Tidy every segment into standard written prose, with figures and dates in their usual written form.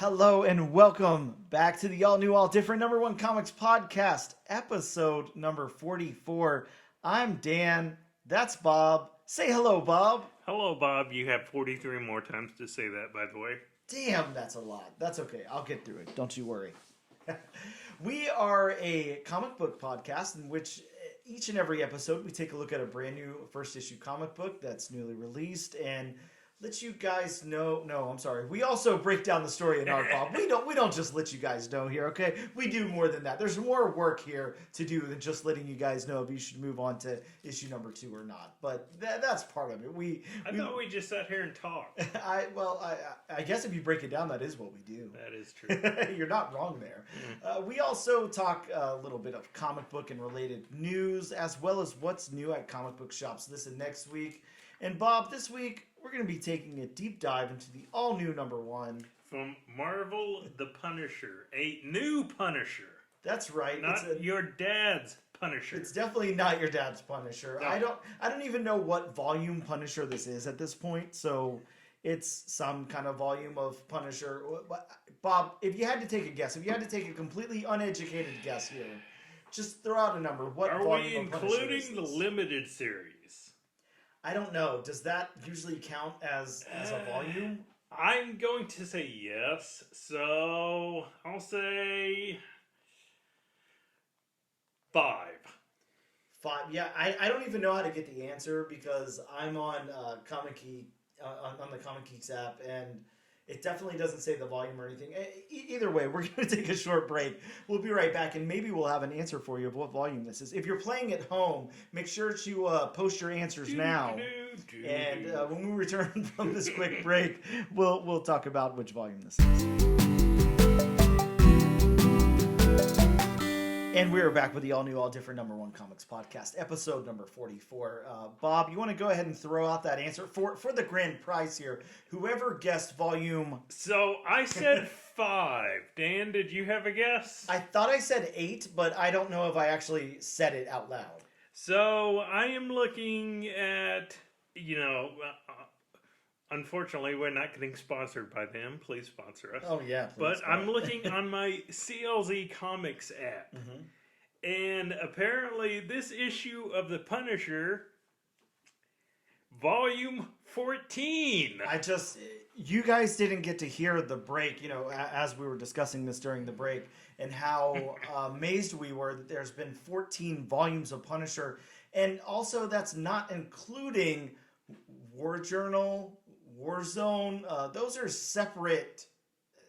Hello and welcome back to the all new, all different number one comics podcast, episode number 44. I'm Dan. That's Bob. Say hello, Bob. Hello, Bob. You have 43 more times to say that, by the way. Damn, that's a lot. That's okay. I'll get through it. Don't you worry. We are a comic book podcast in which each and every episode we take a look at a brand new first issue comic book that's newly released and let you guys know. No, I'm sorry. We also break down the story in art, Bob. We don't just let you guys know here, okay? We do more than that. There's more work here to do than just letting you guys know if you should move on to issue number 2 or not. But that's part of it. I thought we just sat here and talked. I guess if you break it down, that is what we do. That is true. You're not wrong there. We also talk a little bit of comic book and related news, as well as what's new at comic book shops this and next week. And Bob, this week, we're going to be taking a deep dive into the all-new number 1. From Marvel, The Punisher. A new Punisher. That's right. Not your dad's Punisher. It's definitely not your dad's Punisher. No. I don't even know what volume Punisher this is at this point, so it's some kind of volume of Punisher. Bob, if you had to take a guess, if you had to take a completely uneducated guess here, just throw out a number. What Are volume we of Punisher including is the this? limited series? I don't know. Does that usually count as a volume? I'm going to say yes, so I'll say 5. 5. Yeah, I don't even know how to get the answer because I'm on Comic Geek on the Comic Geeks app, and it definitely doesn't say the volume or anything. Either way, we're going to take a short break. We'll be right back, and maybe we'll have an answer for you of what volume this is. If you're playing at home, make sure to post your answers now. And when we return from this quick break, we'll talk about which volume this is. And we're back with the all-new, all-different number 1 comics podcast, episode number 44. Bob, you want to go ahead and throw out that answer for the grand prize here? Whoever guessed volume... So, I said 5. Dan, did you have a guess? I thought I said 8, but I don't know if I actually said it out loud. So, I am looking at, unfortunately, we're not getting sponsored by them. Please sponsor us. Oh, yeah. Please, but I'm looking on my CLZ Comics app. Mm-hmm. And apparently this issue of The Punisher, volume 14. You guys didn't get to hear the break, as we were discussing this during the break, and how amazed we were that there's been 14 volumes of Punisher. And also that's not including War Journal, Warzone, those are separate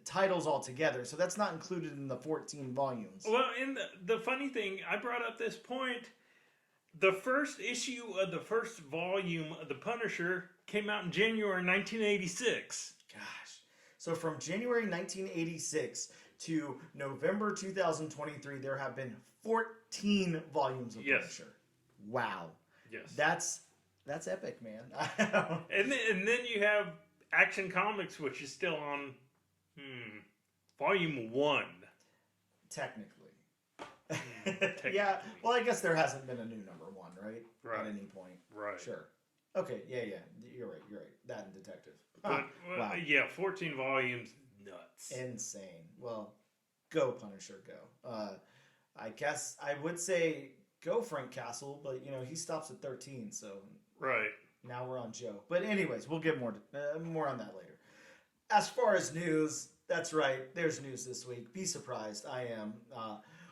titles altogether, so that's not included in the 14 volumes. Well, and the funny thing, I brought up this point, the first issue of the first volume of The Punisher came out in January 1986. Gosh. So from January 1986 to November 2023, there have been 14 volumes of Punisher. Wow. Yes. That's epic, man. and then you have Action Comics, which is still on volume 1. Technically. Technically. Yeah. Well, I guess there hasn't been a new number 1, right? Right. At any point. Right. Sure. Okay. Yeah. You're right. That and Detective. But, wow. Yeah, 14 volumes. Nuts. Insane. Well, go Punisher, go. I guess I would say go Frank Castle, but he stops at 13, so right now we're on Joe. But anyways, we'll get more on that later. As far as news, that's right. There's news this week. Be surprised. I am.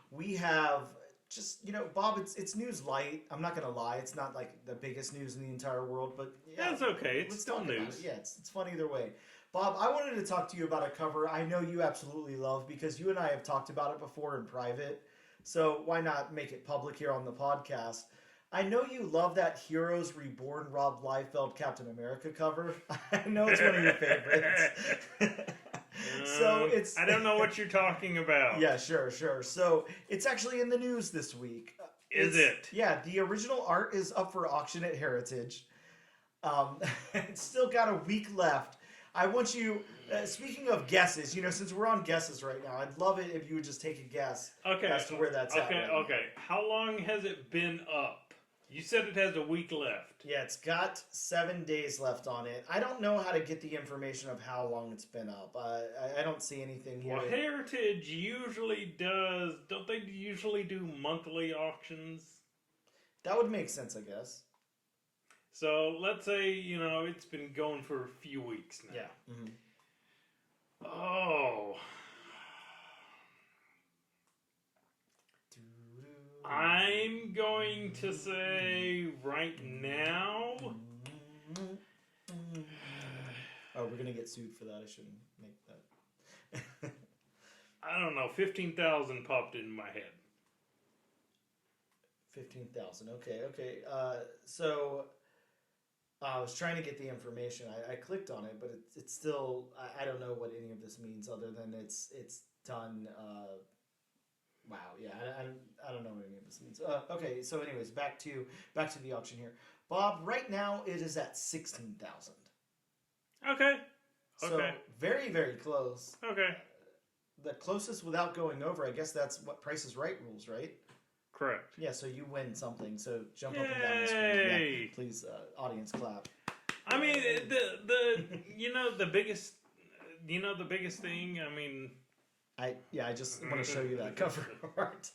We have just Bob. It's news light. I'm not gonna lie. It's not like the biggest news in the entire world, but yeah, that's okay. It's still news. Yeah, it's fun either way. Bob, I wanted to talk to you about a cover I know you absolutely love because you and I have talked about it before in private. So why not make it public here on the podcast? I know you love that Heroes Reborn Rob Liefeld Captain America cover. I know it's one of your favorites. So I don't know what you're talking about. Yeah, sure. So it's actually in the news this week. Is it? Yeah, the original art is up for auction at Heritage. It's still got a week left. I want you, speaking of guesses, since we're on guesses right now, I'd love it if you would just take a guess as to where that's at. Okay. How long has it been up? You said it has a week left. Yeah, it's got 7 days left on it. I don't know how to get the information of how long it's been up. I don't see anything here. Well, Heritage usually does. Don't they usually do monthly auctions? That would make sense, I guess. So let's say, it's been going for a few weeks now. Yeah. Mm-hmm. Oh. I'm going to say right now. Oh, we're going to get sued for that. I shouldn't make that. I don't know. 15,000 popped in my head. 15,000. Okay. So I was trying to get the information. I clicked on it, but it's still. I don't know what any of this means other than it's done. Wow. Yeah. I don't know what any of this means. Okay. So, anyways, back to the auction here, Bob. Right now, it is at 16,000. Okay. So very, very close. Okay. The closest without going over. I guess that's what Price is Right rules, right? Correct. Yeah, so you win something. So jump up and down the screen. Yeah, please, audience clap. I mean, the biggest thing. I mean, I just want to show you that cover art.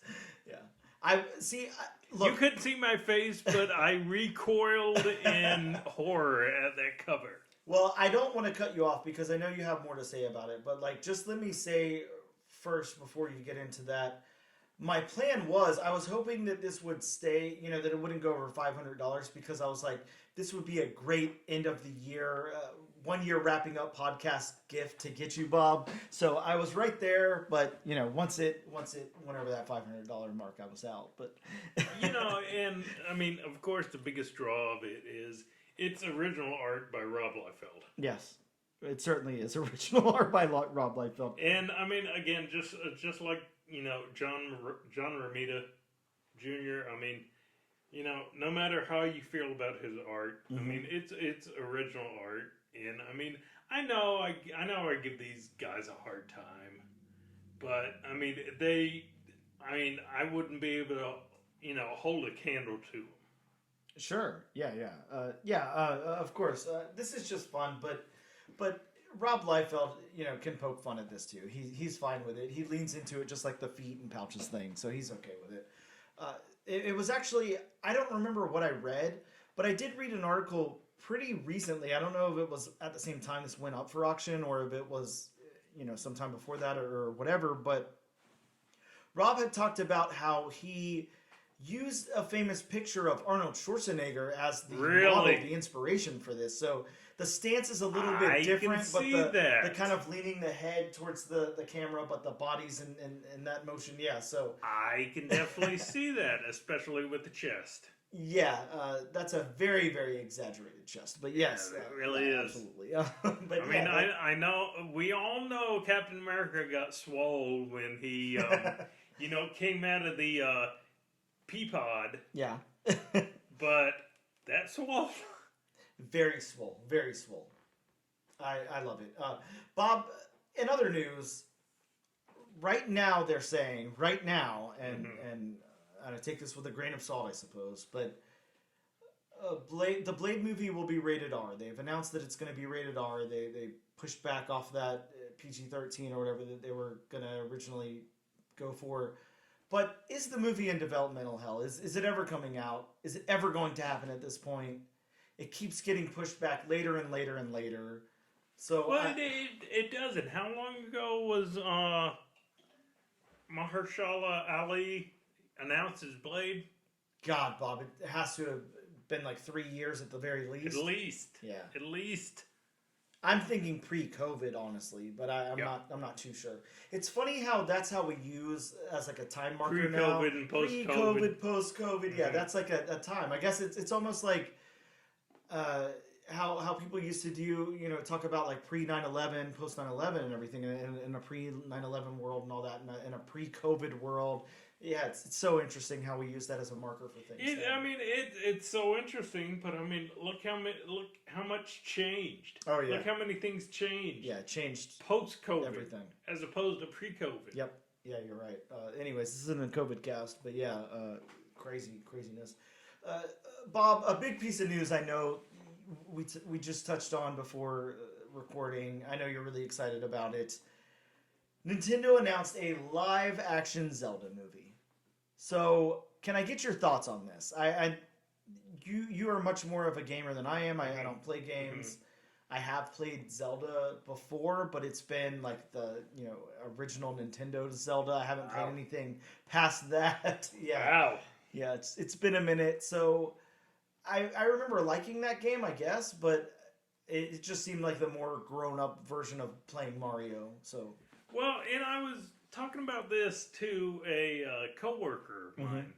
Yeah, I see. Look, you couldn't see my face, but I recoiled in horror at that cover. Well, I don't want to cut you off because I know you have more to say about it. But just let me say first before you get into that. My plan was, I was hoping that this would stay, that it wouldn't go over $500 because I was like, this would be a great end of the year, 1 year wrapping up podcast gift to get you, Bob. So I was right there, but once it went over that $500 mark, I was out. But and I mean, of course, the biggest draw of it is it's original art by Rob Liefeld. Yes, it certainly is original art by Rob Liefeld. And I mean, again, just like. John Romita Jr. I mean, no matter how you feel about his art, I mean, it's original art, and I mean, I know I give these guys a hard time, but I mean, I wouldn't be able to, hold a candle to them. Sure. Yeah. Of course. This is just fun, but. Rob Liefeld, can poke fun at this too. He's fine with it. He leans into it just like the feet and pouches thing, so he's okay with it. It was actually, I don't remember what I read, but I did read an article pretty recently. I don't know if it was at the same time this went up for auction or if it was, sometime before that or whatever, but Rob had talked about how he used a famous picture of Arnold Schwarzenegger as the model, the inspiration for this. So the stance is a little bit different, but the kind of leaning the head towards the camera, but the body's in that motion. Yeah, so I can definitely see that, especially with the chest. Yeah, that's a very, very exaggerated chest, but yes, it really is. Absolutely. But I know we all know Captain America got swole when he, came out of the pea pod. Yeah, but that swole. Very swole, very swole. I love it. Bob, in other news, right now they're saying, and I take this with a grain of salt, I suppose, but the Blade movie will be rated R. They've announced that it's going to be rated R. They pushed back off that PG-13 or whatever that they were going to originally go for. But is the movie in developmental hell? Is it ever coming out? Is it ever going to happen at this point? It keeps getting pushed back later and later and later. So it doesn't. How long ago was Mahershala Ali announced his Blade? God, Bob, it has to have been like 3 years at the very least. At least. Yeah. At least. I'm thinking pre-COVID, honestly, but I'm not too sure. It's funny how that's how we use as like a time marker now. Pre-COVID and post-COVID. Pre-COVID, post-COVID. Yeah, that's like a time. I guess it's almost like how people used to do, talk about like pre-9/11, post-9/11 and everything in a pre-9/11 world and all that, in a pre-COVID world. Yeah, it's so interesting how we use that as a marker for things. It's so interesting, but I mean, look how much changed. Oh yeah. Look how many things changed. Yeah, changed post-COVID, everything as opposed to pre-COVID. Yep. Yeah, you're right. Anyways, this isn't a COVID cast, but yeah, craziness. Bob, a big piece of news I know we just touched on before recording. I know you're really excited about it. Nintendo announced a live-action Zelda movie. So, can I get your thoughts on this? You are much more of a gamer than I am. I don't play games. I have played Zelda before, but it's been like the original Nintendo Zelda. I haven't played anything past that. Yeah. Wow. Yeah, it's been a minute. So I remember liking that game, I guess, but it just seemed like the more grown-up version of playing Mario. So Well, and I was talking about this to a coworker of mine,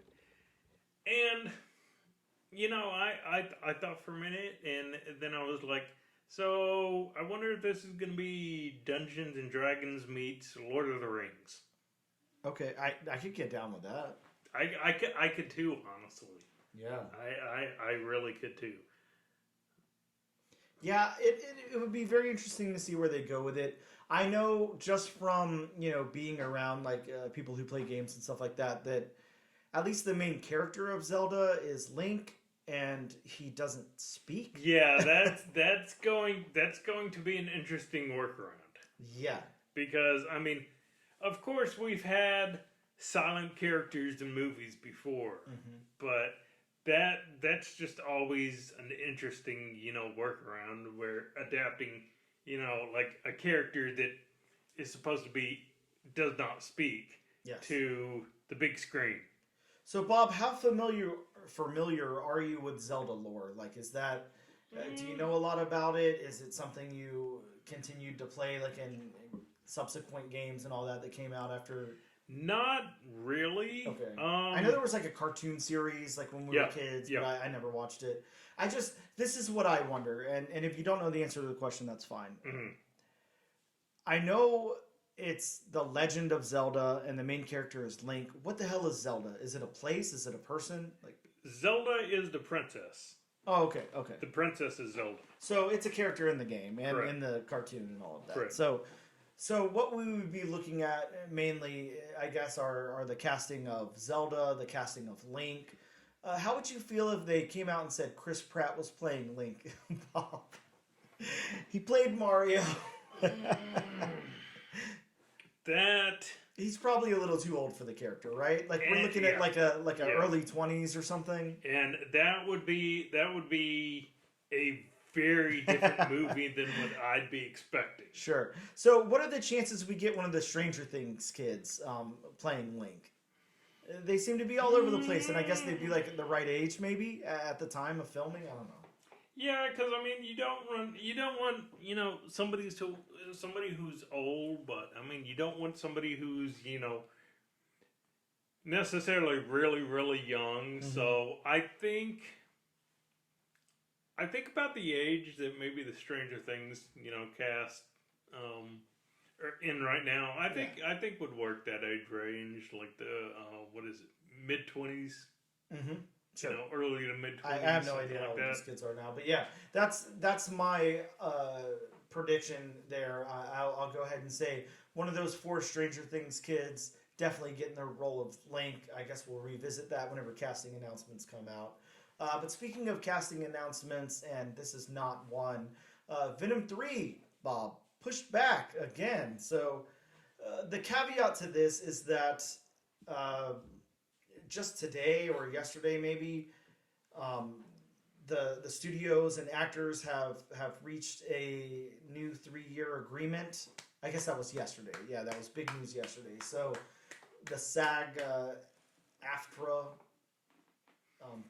and I thought for a minute, and then I was like, so I wonder if this is going to be Dungeons and Dragons meets Lord of the Rings. okay, I could get down with that. I could too, honestly. Yeah. I really could too. Yeah, it would be very interesting to see where they go with it. I know just from being around like people who play games and stuff like that at least the main character of Zelda is Link, and he doesn't speak. Yeah, that's going to be an interesting workaround. Yeah, because I mean, of course we've had silent characters in movies before, but that's just always an interesting workaround where adapting like a character that is supposed to be does not speak to the big screen. So Bob, how familiar are you with Zelda lore? Like, is that do you know a lot about it? Is it something you continued to play like in subsequent games and all that came out after? Not really. Okay. I know there was like a cartoon series like when we were kids, but I never watched it. This is what I wonder, and if you don't know the answer to the question, that's fine. I know it's the Legend of Zelda, and the main character is Link. What the hell is Zelda? Is it a place? Is it a person? Like Zelda is the princess. Oh, okay. The princess is Zelda. So it's a character in the game and in the cartoon and all of that. Correct. So what we would be looking at mainly, I guess, are the casting of Zelda, the casting of Link. How would you feel if they came out and said Chris Pratt was playing Link? Bob. He played Mario. He's probably a little too old for the character, right? Like we're looking at like a early 20s or something. And that would be a very different movie than what I'd be expecting. Sure. So what are the chances we get one of the Stranger Things kids playing Link? They seem to be all over the place, and I guess they'd be like the right age maybe at the time of filming. I don't know. Yeah, because I mean, you don't want somebody who's old, but I mean, you don't want somebody who's necessarily really really young. So I think about the age that maybe the Stranger Things cast are in right now. I think would work that age range, like the what is it, mid-20s. Sure. Early to mid-20s. I have no idea how old these kids are now, but yeah, that's my prediction there. I'll go ahead and say one of those 4 Stranger Things kids definitely getting the role of Link. I guess we'll revisit that whenever casting announcements come out. But speaking of casting announcements, and this is not one, Venom 3, Bob, pushed back again. So the caveat to this is that just today or yesterday maybe, the studios and actors have reached a new 3-year agreement. I guess that was yesterday. Yeah, that was big news yesterday. So the SAG-AFTRA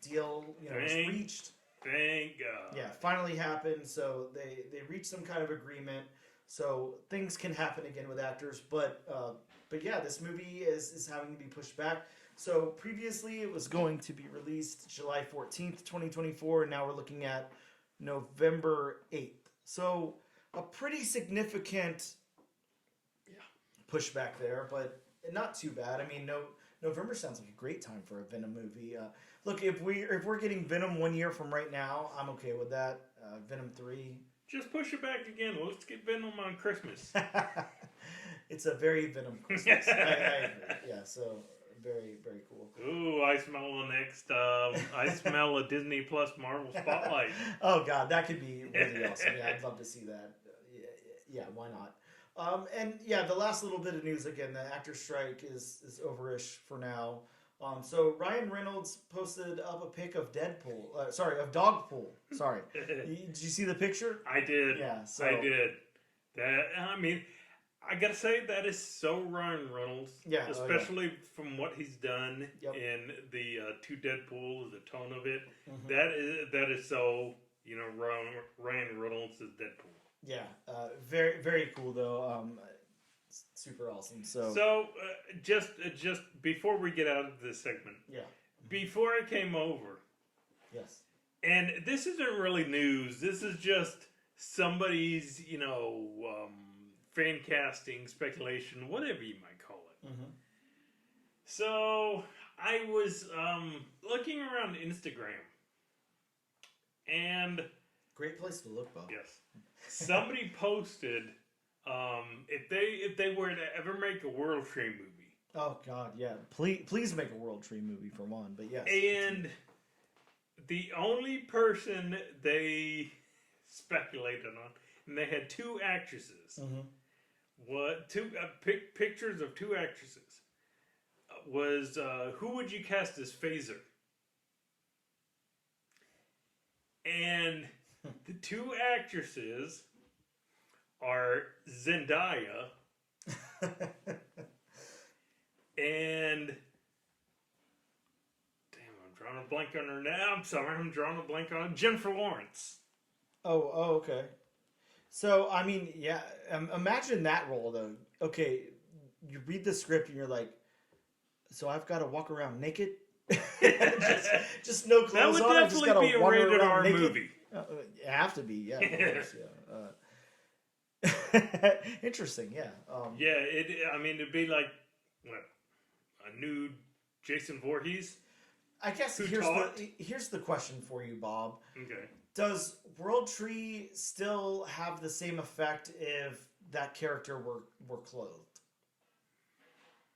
deal, was reached. Thank God. Yeah, finally happened. So they reached some kind of agreement. So things can happen again with actors, but yeah, this movie is having to be pushed back. So previously it was going to be released July 14th, 2024, and now we're looking at November 8th. So a pretty significant pushback there, but not too bad. I mean, November sounds like a great time for a Venom movie. Look, if we're getting Venom 1 year from right now, I'm okay with that. Venom 3. Just push it back again. Let's get Venom on Christmas. It's a very Venom Christmas. I agree. Yeah, so very, very cool. Ooh, I smell the next. I smell a Disney Plus Marvel Spotlight. Oh God, that could be really awesome. Yeah, I'd love to see that. Yeah, why not? And yeah, the last little bit of news again, the actor strike is overish for now. So Ryan Reynolds posted up a pic of of DogPool. Sorry, did you see the picture? I did. Yeah, so I did. That I mean, I gotta say that is so Ryan Reynolds. Yeah, especially from what he's done in the two Deadpool, the tone of it. That is so Ryan Reynolds is Deadpool. Yeah, very very cool though. Super awesome. So just before we get out of this segment, before I came over, yes, and this isn't really news. This is just somebody's fan casting, speculation, whatever you might call it. So I was looking around Instagram, and great place to look, Bob. Yes, somebody posted. If they were to ever make a World Tree movie. Oh God, yeah. Please make a World Tree movie for one, but yes. And the only person they speculated on, and they had two actresses. Pictures of two actresses. Was who would you cast as Phaser? And the two actresses are Zendaya and I'm drawing a blank on her now. I'm sorry, I'm drawing a blank on Jennifer Lawrence. Oh, okay. So I mean, yeah, imagine that role though. Okay, you read the script and you're like, so I've got to walk around naked, just no clothes on. That would definitely be a rated R movie. It have to be, yeah. Of course, yeah. Interesting, yeah. It'd be like what, a nude Jason Voorhees. I guess here's the question for you, Bob. Okay. Does World Tree still have the same effect if that character were clothed?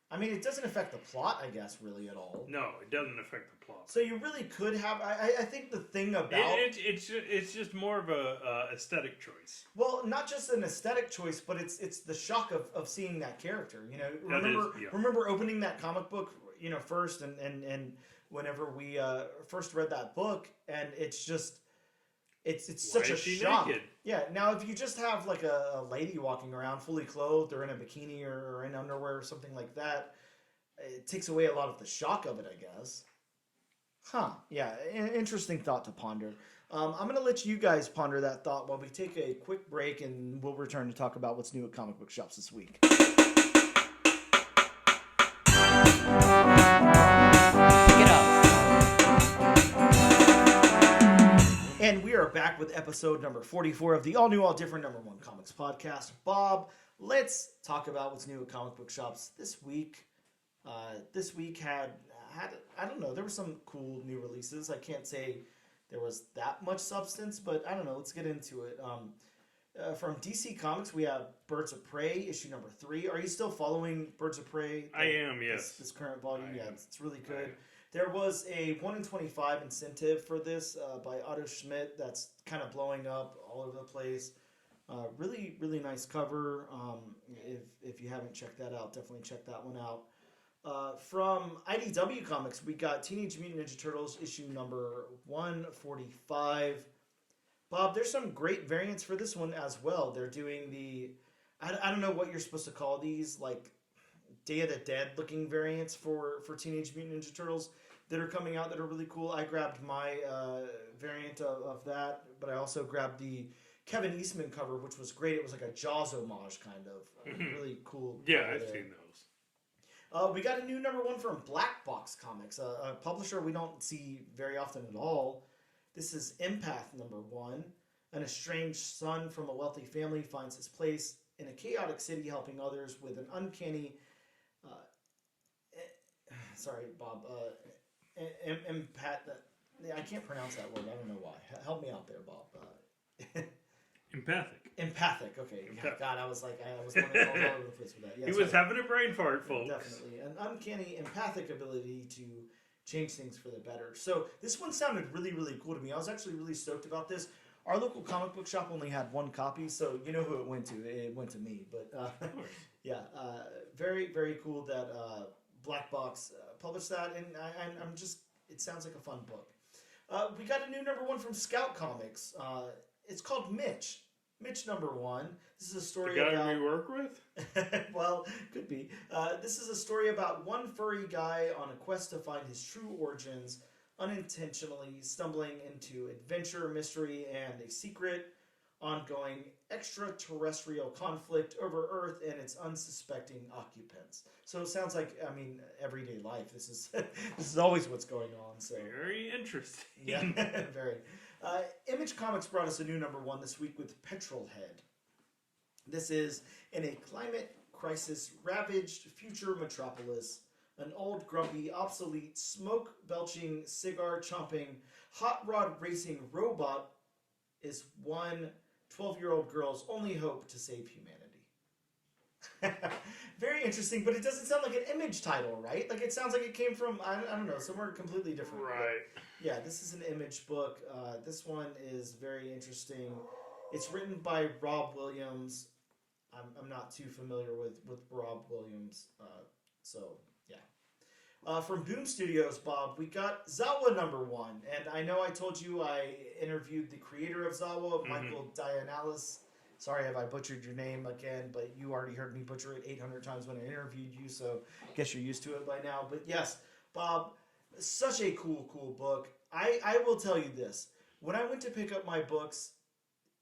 I mean, it doesn't affect the plot, I guess, really at all. No, it doesn't affect the plot. So you really could have. I think the thing about it's just more of a aesthetic choice. Well, not just an aesthetic choice, but it's the shock of seeing that character. You know, remember opening that comic book, first and whenever we first read that book, and it's just. It's such a shock. Naked? Yeah. Now, if you just have like a lady walking around fully clothed or in a bikini or in underwear or something like that, it takes away a lot of the shock of it, I guess. Huh. Yeah. Interesting thought to ponder. I'm going to let you guys ponder that thought while we take a quick break, and we'll return to talk about what's new at comic book shops this week. And we are back with episode number 44 of the all-new, all-different #1 Comics podcast. Bob, let's talk about what's new at comic book shops this week. This week had I don't know, there were some cool new releases. I can't say there was that much substance, but I don't know, let's get into it. From DC Comics, we have Birds of Prey, issue number 3. Are you still following Birds of Prey? I am, yes. This current volume? Yeah, it's really good. There was a 1 in 25 incentive for this by Otto Schmidt that's kind of blowing up all over the place. Really, really nice cover. If you haven't checked that out, definitely check that one out. From IDW Comics, we got Teenage Mutant Ninja Turtles issue number 145. Bob, there's some great variants for this one as well. They're doing I don't know what you're supposed to call these, like Day of the Dead looking variants for Teenage Mutant Ninja Turtles that are coming out that are really cool. I grabbed my variant of that, but I also grabbed the Kevin Eastman cover, which was great. It was like a Jaws homage, kind of. Really cool. Yeah, I've seen those. We got a new #1 from Black Box Comics, a publisher we don't see very often at all. This is Empath #1. An estranged son from a wealthy family finds his place in a chaotic city, helping others with an uncanny... sorry, Bob. Empath... I can't pronounce that word. I don't know why. Help me out there, Bob. Empathic. Empathic, okay. Empath- God, I was wondering all over the place with that. Yeah, he so was having a brain fart, folks. definitely. An uncanny empathic ability to change things for the better. So this one sounded really, really cool to me. I was actually really stoked about this. Our local comic book shop only had one copy, so you know who it went to. It went to me. But Of course. yeah, very, very cool that Black Box published that, and I'm just, it sounds like a fun book. We got a new #1 from Scout Comics. It's called Mitch. Mitch #1. This is a story The guy about... we work with? well, could be. This is a story about one furry guy on a quest to find his true origins, unintentionally stumbling into adventure, mystery, and a secret, ongoing extraterrestrial conflict over Earth and its unsuspecting occupants. So it sounds like, I mean, everyday life. This is this is always what's going on. So Very interesting. yeah, very. Image Comics brought us a new #1 this week with Petrolhead. This is in a climate crisis ravaged future metropolis. An old, grumpy, obsolete, smoke-belching, cigar-chomping, hot rod racing robot is one 12-year-old girl's only hope to save humanity. Very interesting, but it doesn't sound like an Image title, right? Like, it sounds like it came from, I don't know, somewhere completely different. Right. Yeah, this is an Image book. This one is very interesting. It's written by Rob Williams. I'm not too familiar with Rob Williams, so yeah. From Boom Studios, Bob, we got Zawa #1, and I know I told you I interviewed the creator of Zawa, Michael Dianalis. Sorry if I butchered your name again, but you already heard me butcher it 800 times when I interviewed you, so I guess you're used to it by now. But yes, Bob, such a cool book. I will tell you this. When I went to pick up my books,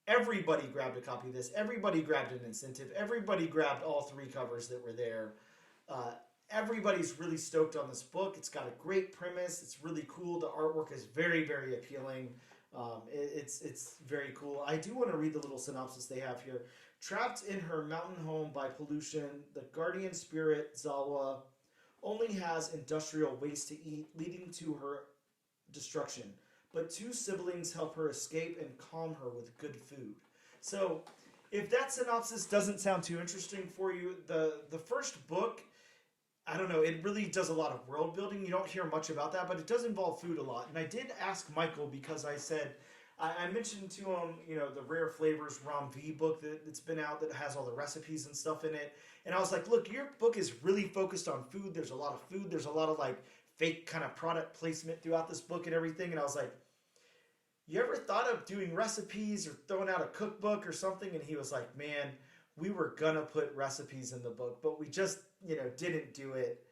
everybody grabbed a copy of this. Everybody grabbed an incentive. Everybody grabbed all 3 covers that were there. Everybody's really stoked on this book. It's got a great premise. It's really cool. The artwork is very, very appealing. It's very cool. I do want to read the little synopsis they have here. Trapped in her mountain home by pollution, the guardian spirit Zawa only has industrial waste to eat, leading to her destruction. But 2 siblings help her escape and calm her with good food. So, if that synopsis doesn't sound too interesting for you, the first book, I don't know, it really does a lot of world building. You don't hear much about that, but it does involve food a lot. And I did ask Michael because I said, I mentioned to him, you know, the Rare Flavors Rom V book that's been out that has all the recipes and stuff in it. And I was like, look, your book is really focused on food. There's a lot of food. There's a lot of like fake kind of product placement throughout this book and everything. And I was like, you ever thought of doing recipes or throwing out a cookbook or something? And he was like, man, we were gonna put recipes in the book, but we just, you know, didn't do it.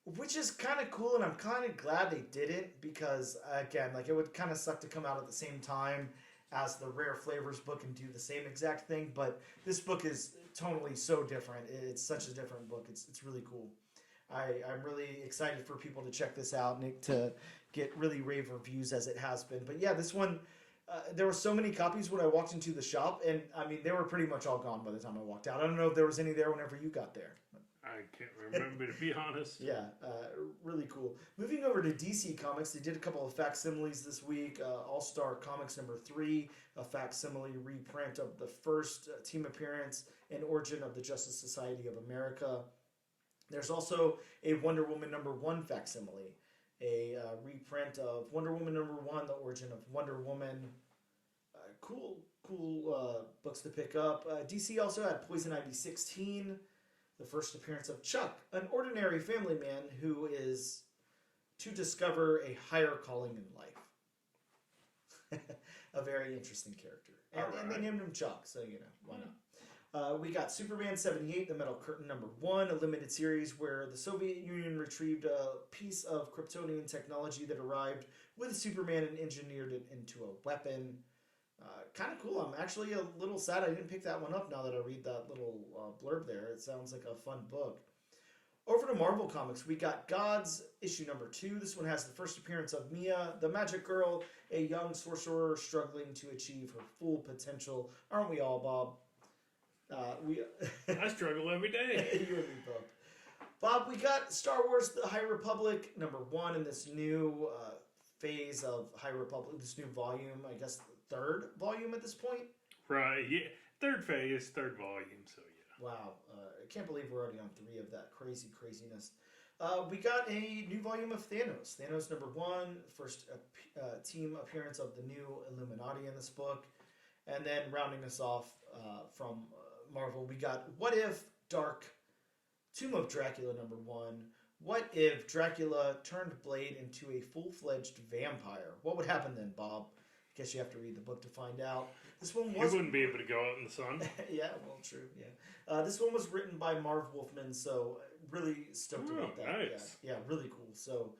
Which is kind of cool, and I'm kind of glad they didn't, because, again, like, it would kind of suck to come out at the same time as the Rare Flavors book and do the same exact thing, but this book is totally so different. It's such a different book. It's really cool. I'm really excited for people to check this out and to get really rave reviews as it has been. But yeah, this one, there were so many copies when I walked into the shop, and I mean, they were pretty much all gone by the time I walked out. I don't know if there was any there whenever you got there. I can't remember, to be honest. Yeah, really cool. Moving over to DC Comics, they did a couple of facsimiles this week. All-Star Comics #3, a facsimile reprint of the first team appearance and origin of the Justice Society of America. There's also a Wonder Woman #1 facsimile, a reprint of Wonder Woman #1, the origin of Wonder Woman. Cool books to pick up. DC also had Poison Ivy 16, the first appearance of Chuck, an ordinary family man who is to discover a higher calling in life. A very interesting character. And they named him Chuck, so, you know, why not? We got Superman 78, the Metal Curtain #1, a limited series where the Soviet Union retrieved a piece of Kryptonian technology that arrived with Superman and engineered it into a weapon. Kind of cool. I'm actually a little sad I didn't pick that one up now that I read that little blurb there. It sounds like a fun book. Over to Marvel Comics, we got Gods issue #2. This one has the first appearance of Mia, the Magic Girl, a young sorcerer struggling to achieve her full potential. Aren't we all, Bob? I struggle every day. You and me both. Bob, we got Star Wars The High Republic #1 in this new phase of High Republic, this new volume, I guess the 3rd volume at this point. Right, yeah. third phase, third volume. So yeah. Wow, I can't believe we're already on 3 of that craziness. We got a new volume of Thanos. Thanos #1, first team appearance of the new Illuminati in this book. And then rounding us off from Marvel, we got What If Dark Tomb of Dracula #1. What if Dracula turned Blade into a full-fledged vampire? What would happen then, Bob? I guess you have to read the book to find out. This one was... He wouldn't be able to go out in the sun. Yeah, well, true, yeah. This one was written by Marv Wolfman, so really stoked about that. Nice. Yeah, really cool. So,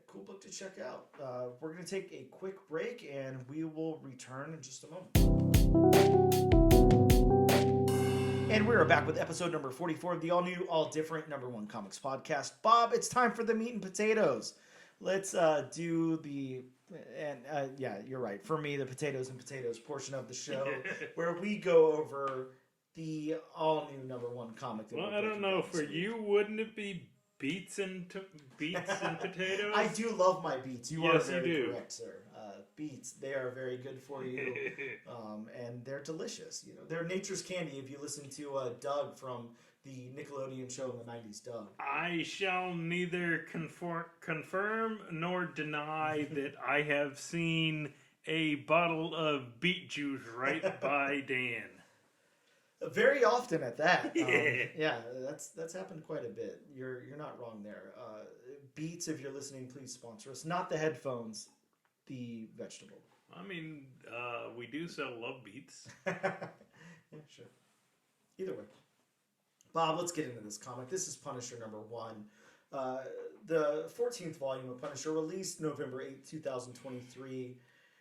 cool book to check out. We're going to take a quick break, and we will return in just a moment. And we're back with episode number 44 of the all-new, all-different #1 Comics podcast. Bob, it's time for the meat and potatoes. Let's do the... And yeah, you're right. For me, the potatoes and potatoes portion of the show, where we go over the all-new #1 comic. That well, I don't know. For you, wouldn't it be beets and potatoes? I do love my beets. You yes, are very you do. correct, sir. Beets, they are very good for you, and they're delicious. You know, they're nature's candy. If you listen to Doug from the Nickelodeon show in the '90s, Doug. I shall neither confirm nor deny that I have seen a bottle of beet juice right by Dan. Very often at that. Yeah, that's happened quite a bit. You're not wrong there. Beets, if you're listening, please sponsor us. Not the headphones, the vegetable. I mean, we do sell love beets. Yeah, sure. Either way. Bob, let's get into this comic. This is Punisher #1. The 14th volume of Punisher, released November 8th, 2023.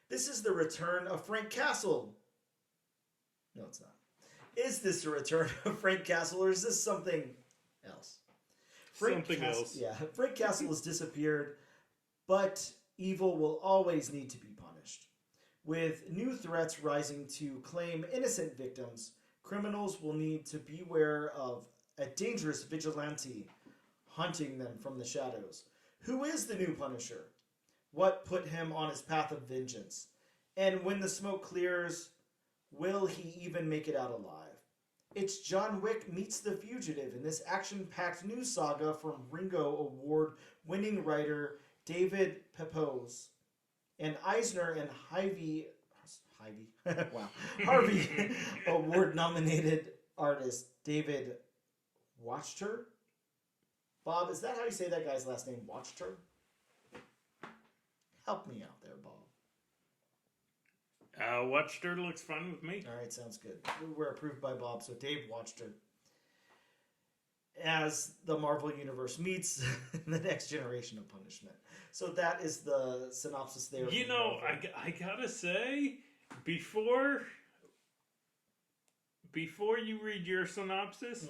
This is the return of Frank Castle. No, it's not. Is this a return of Frank Castle, or is this something else? Else. Yeah, Frank Castle has disappeared, but evil will always need to be punished. With new threats rising to claim innocent victims, criminals will need to beware of a dangerous vigilante hunting them from the shadows. Who is the new Punisher? What put him on his path of vengeance? And when the smoke clears, will he even make it out alive? It's John Wick meets The Fugitive in this action-packed new saga from Ringo Award-winning writer David Pepose and Eisner and Harvey Award-nominated artist David Wachter. Bob, is that how you say that guy's last name? Wachter? Help me out there, Bob. Wachter looks fun with me. All right, sounds good. We're approved by Bob, so Dave Wachter. As the Marvel Universe meets the next generation of punishment. So that is the synopsis there. You know, I gotta say, before you read your synopsis,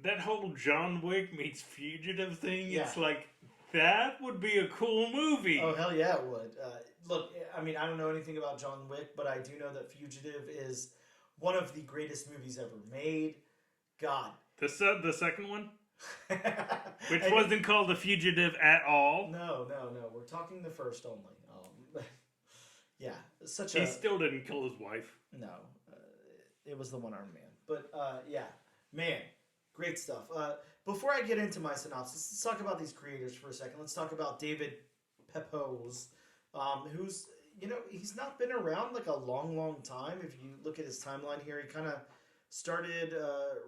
that whole John Wick meets Fugitive thing, it's like, that would be a cool movie. Oh, hell yeah, it would. Look, I mean, I don't know anything about John Wick, but I do know that Fugitive is one of the greatest movies ever made. God. The second one? Which wasn't called The Fugitive at all. No. We're talking the first only. Yeah, He still didn't kill his wife. No. It was the one-armed man. But, yeah. Man, great stuff. Before I get into my synopsis, let's talk about these creators for a second. Let's talk about David Pepose, who's, you know, he's not been around like a long time. If you look at his timeline here, he kind of started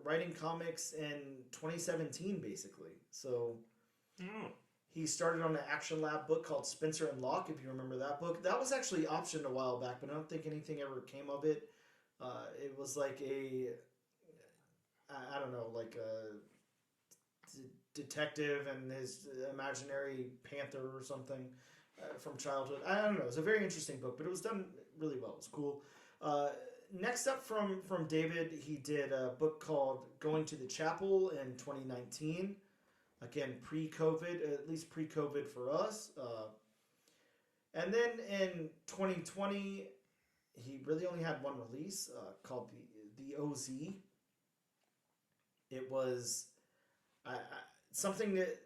writing comics in 2017, basically. So he started on an Action Lab book called Spencer and Locke, if you remember that book. That was actually optioned a while back, but I don't think anything ever came of it. It was like I don't know, like a detective and his imaginary panther or something from childhood. I don't know. It was a very interesting book, but it was done really well. It was cool. Next up from David, he did a book called Going to the Chapel in 2019. Again, pre-COVID, at least pre-COVID for us. And then in 2020, he really only had one release called the OZ. It was something that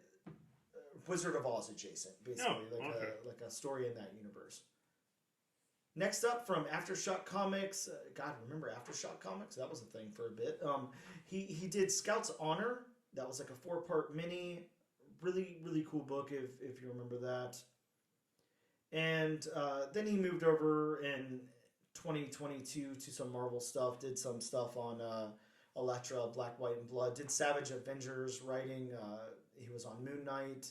Wizard of Oz adjacent, basically, like a story in that universe. Next up from Aftershock Comics, God, remember Aftershock Comics? That was a thing for a bit. He did Scout's Honor. That was like a 4-part mini. Really, really cool book if you remember that. And then he moved over in 2022 to some Marvel stuff. Did some stuff on Elektra, Black, White, and Blood. Did Savage Avengers writing. He was on Moon Knight.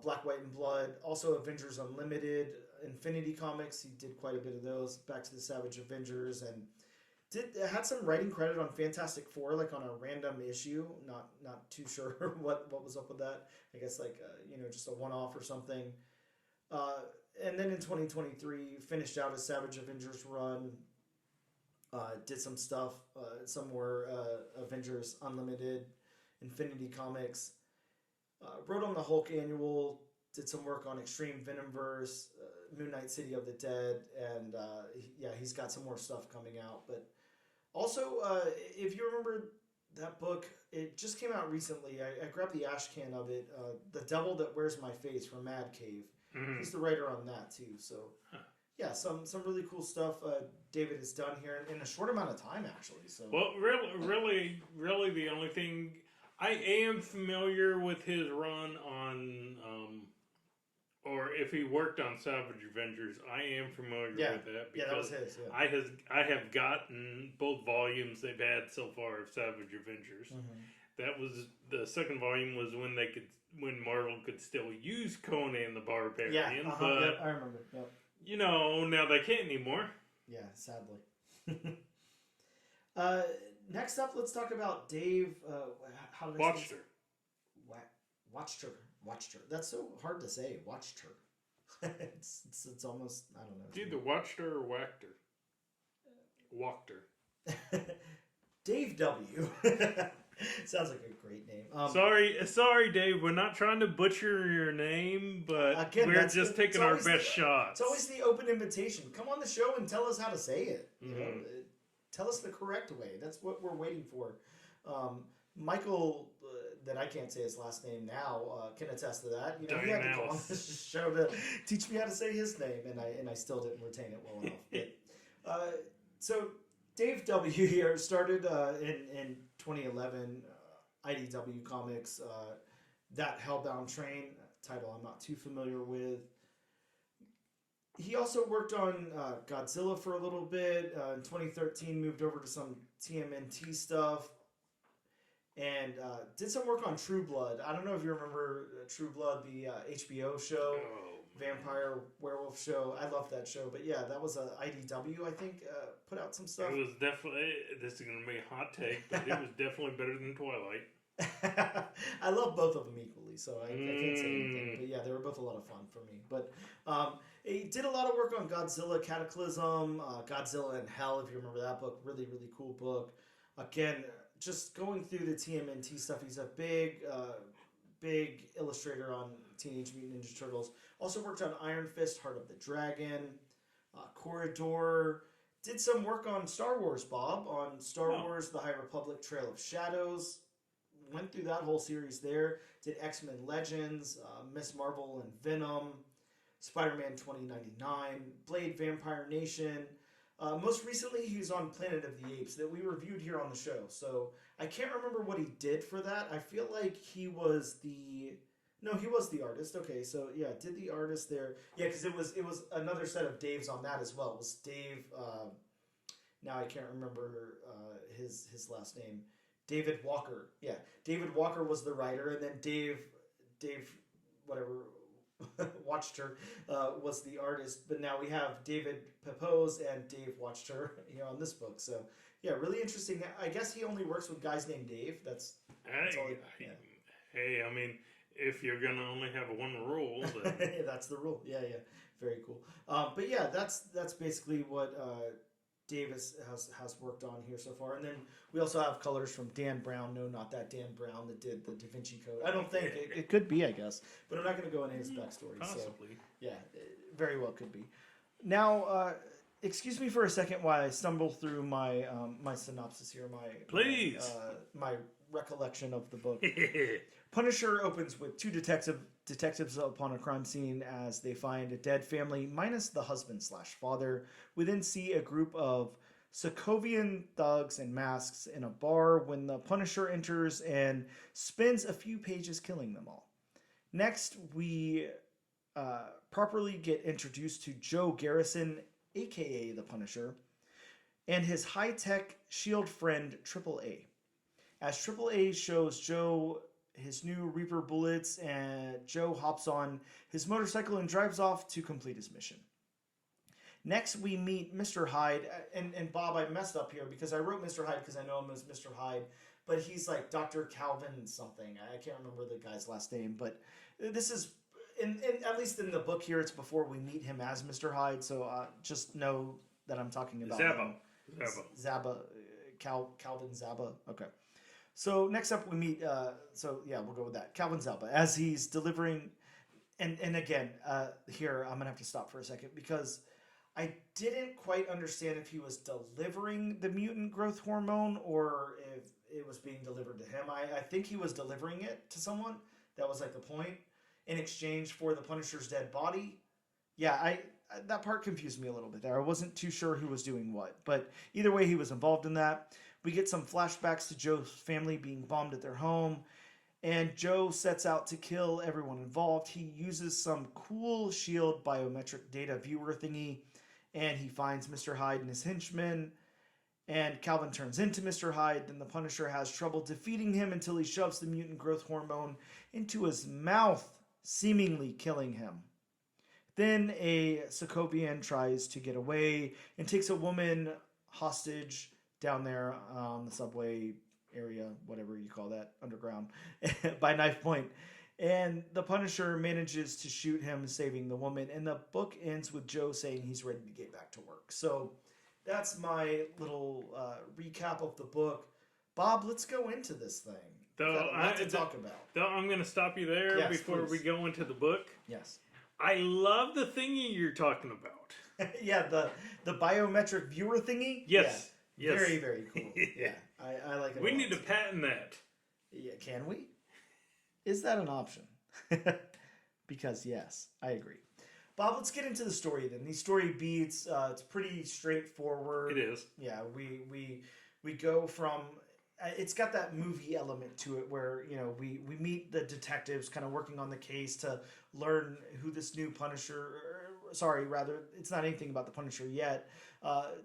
Black, White, and Blood. Also Avengers Unlimited. Infinity Comics. He did quite a bit of those. Back to the Savage Avengers. And had some writing credit on Fantastic Four, like on a random issue. Not too sure what was up with that. I guess like just a one-off or something. And then in 2023, finished out his Savage Avengers run. Did some stuff. Some more Avengers Unlimited, Infinity Comics. Wrote on the Hulk Annual. Did some work on Extreme Venomverse, Moon Knight City of the Dead, and he's got some more stuff coming out. But also, if you remember that book, it just came out recently. I grabbed the ash can of it. The Devil That Wears My Face from Mad Cave. Mm-hmm. He's the writer on that too. So yeah, some really cool stuff David has done here in a short amount of time, actually. So really, the only thing I am familiar with his run on. Or if he worked on Savage Avengers, I am familiar with that. Yeah, that was his. Yeah. I have gotten both volumes they've had so far of Savage Avengers. Mm-hmm. That was the second volume was when Marvel could still use Conan the Barbarian. Yeah, but yep, I remember. Yep. Now they can't anymore. Yeah, sadly. Next up, let's talk about Dave. How did I Wachter. Wachter. That's so hard to say. Wachter. it's almost, I don't know. It's either Wachter or Wachter. Dave W. Sounds like a great name. Sorry, Dave. We're not trying to butcher your name, but again, we're just taking our best shots. It's always the open invitation. Come on the show and tell us how to say it. Mm-hmm. Tell us the correct way. That's what we're waiting for. Michael, that I can't say his last name now, can attest to that. He had to come on this show to teach me how to say his name, and I still didn't retain it well enough. But, so Dave W. here started in 2011, IDW Comics, that Hellbound Train title I'm not too familiar with. He also worked on Godzilla for a little bit. In 2013, moved over to some TMNT stuff. And did some work on True Blood. I don't know if you remember True Blood, the HBO show, vampire werewolf show. I loved that show. But yeah, that was a IDW, I think, put out some stuff. It was definitely, this is going to be a hot take, but it was definitely better than Twilight. I love both of them equally, so I can't say anything. But yeah, they were both a lot of fun for me. But he did a lot of work on Godzilla Cataclysm, Godzilla in Hell, if you remember that book. Really, really cool book. Again, just going through the TMNT stuff, he's a big illustrator on Teenage Mutant Ninja Turtles. Also worked on Iron Fist, Heart of the Dragon, Corridor. Did some work on Star Wars, Bob, on Star Wars, The High Republic, Trail of Shadows. Went through that whole series there. Did X-Men Legends, Miss Marvel and Venom, Spider-Man 2099, Blade Vampire Nation. Most recently, he was on Planet of the Apes that we reviewed here on the show. So I can't remember what he did for that. I feel like he was the artist. Okay, so yeah, did the artist there? Yeah, because it was another set of Daves on that as well. It was Dave. Now I can't remember his last name. David Walker. Yeah, David Walker was the writer, and then Dave, whatever. Wachter was the artist, but now we have David Pepose and Dave Wachter on this book. So yeah, really interesting. I guess he only works with guys named Dave. That's all Hey, I mean, if you're gonna only have one rule, then that's the rule. Yeah, very cool. But yeah, that's basically what Davis has worked on here so far. And then we also have colors from Dan Brown. No, not that Dan Brown that did the Da Vinci Code. I don't think. It could be, I guess. But I'm not going to go into his backstory. Possibly. So, yeah, it very well could be. Now, excuse me for a second while I stumble through my my synopsis here. Please. My recollection of the book. Punisher opens with two detectives detectives upon a crime scene as they find a dead family minus the husband/father. We then see a group of Sokovian thugs in masks in a bar when the Punisher enters and spends a few pages killing them all. Next, we properly get introduced to Joe Garrison, aka the Punisher, and his high-tech S.H.I.E.L.D. friend Triple A. As Triple A shows Joe his new Reaper bullets, and Joe hops on his motorcycle and drives off to complete his mission. Next, we meet Mr. Hyde, and Bob, I messed up here because I wrote Mr. Hyde because I know him as Mr. Hyde, but he's like Dr. Calvin something. I can't remember the guy's last name, but this is, at least in the book here, it's before we meet him as Mr. Hyde, so just know that I'm talking about Zaba. Calvin Zaba. Okay. So next up we meet, we'll go with that. Calvin Zaba, as he's delivering, and again, here I'm going to have to stop for a second because I didn't quite understand if he was delivering the mutant growth hormone or if it was being delivered to him. I think he was delivering it to someone. That was like the point, in exchange for the Punisher's dead body. Yeah, that part confused me a little bit there. I wasn't too sure who was doing what, but either way, he was involved in that. We get some flashbacks to Joe's family being bombed at their home, and Joe sets out to kill everyone involved. He uses some cool S.H.I.E.L.D. biometric data viewer thingy, and he finds Mr. Hyde and his henchmen, and Calvin turns into Mr. Hyde. Then the Punisher has trouble defeating him until he shoves the mutant growth hormone into his mouth, seemingly killing him. Then a Sokovian tries to get away and takes a woman hostage down there on the subway area, whatever you call that, underground, by knife point. And the Punisher manages to shoot him, saving the woman. And the book ends with Joe saying he's ready to get back to work. So that's my little recap of the book. Bob, let's go into this thing. We've got a lot to talk about. Though I'm going to stop you there before we go into the book. Yes. I love the thingy you're talking about. Yeah, the biometric viewer thingy? Yes. Yeah. Yes. Very, very cool. Yeah, I like it. We need to patent that. Yeah, can we? Is that an option? Because yes, I agree. Bob, let's get into the story then. These story beats, it's pretty straightforward. It is. Yeah, we go from, it's got that movie element to it where, we meet the detectives kind of working on the case to learn who this new Punisher, it's not anything about the Punisher yet,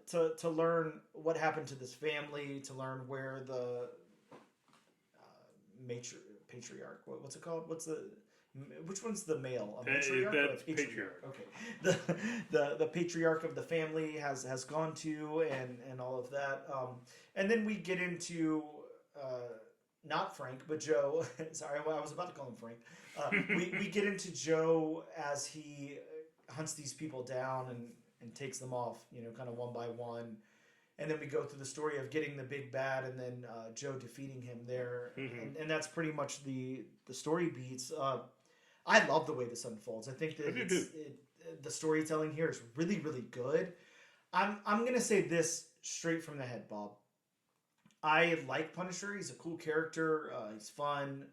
to learn what happened to this family, to learn where the patriarch, what's it called? Which one's the male? A matriarch? That's patriarch. Okay. The patriarch of the family has gone to, and all of that. And then we get into not Frank, but Joe. Sorry, I was about to call him Frank. We get into Joe as he hunts these people down and takes them off, kind of one by one. And then we go through the story of getting the big bad and then Joe defeating him there. Mm-hmm. And that's pretty much the story beats. I love the way this unfolds. I think that the storytelling here is really, really good. I'm going to say this straight from the head, Bob. I like Punisher. He's a cool character. He's fun.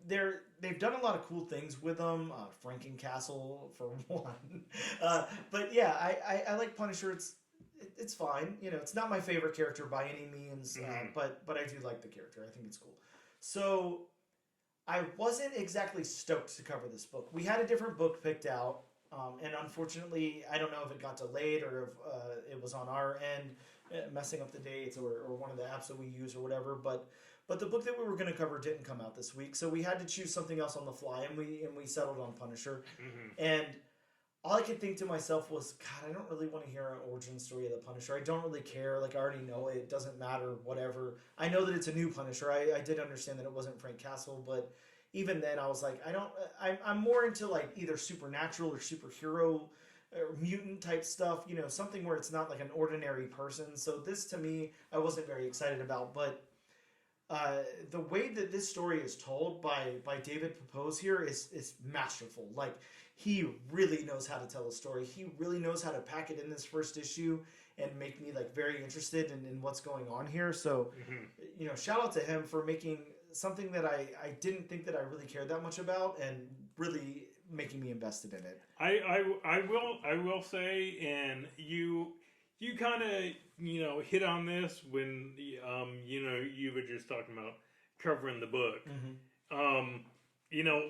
They've done a lot of cool things with him. Frankencastle for one. But yeah, I like Punisher. It's fine. It's not my favorite character by any means, but I do like the character. I think it's cool. So I wasn't exactly stoked to cover this book. We had a different book picked out, and unfortunately, I don't know if it got delayed or if it was on our end, messing up the dates or one of the apps that we use or whatever. But the book that we were going to cover didn't come out this week, so we had to choose something else on the fly, and we settled on Punisher. Mm-hmm. And all I could think to myself was, God, I don't really want to hear an origin story of the Punisher. I don't really care. Like, I already know it. It doesn't matter, whatever. I know that it's a new Punisher. I did understand that it wasn't Frank Castle, but even then I was like, I'm more into like either supernatural or superhero or mutant type stuff, something where it's not like an ordinary person. So this, to me, I wasn't very excited about, but the way that this story is told by David Pepose here is masterful. Like, he really knows how to tell a story. He really knows how to pack it in this first issue and make me like very interested in what's going on here. So, shout out to him for making something that I didn't think that I really cared that much about and really making me invested in it. I will say, and you kind of hit on this when you were just talking about covering the book.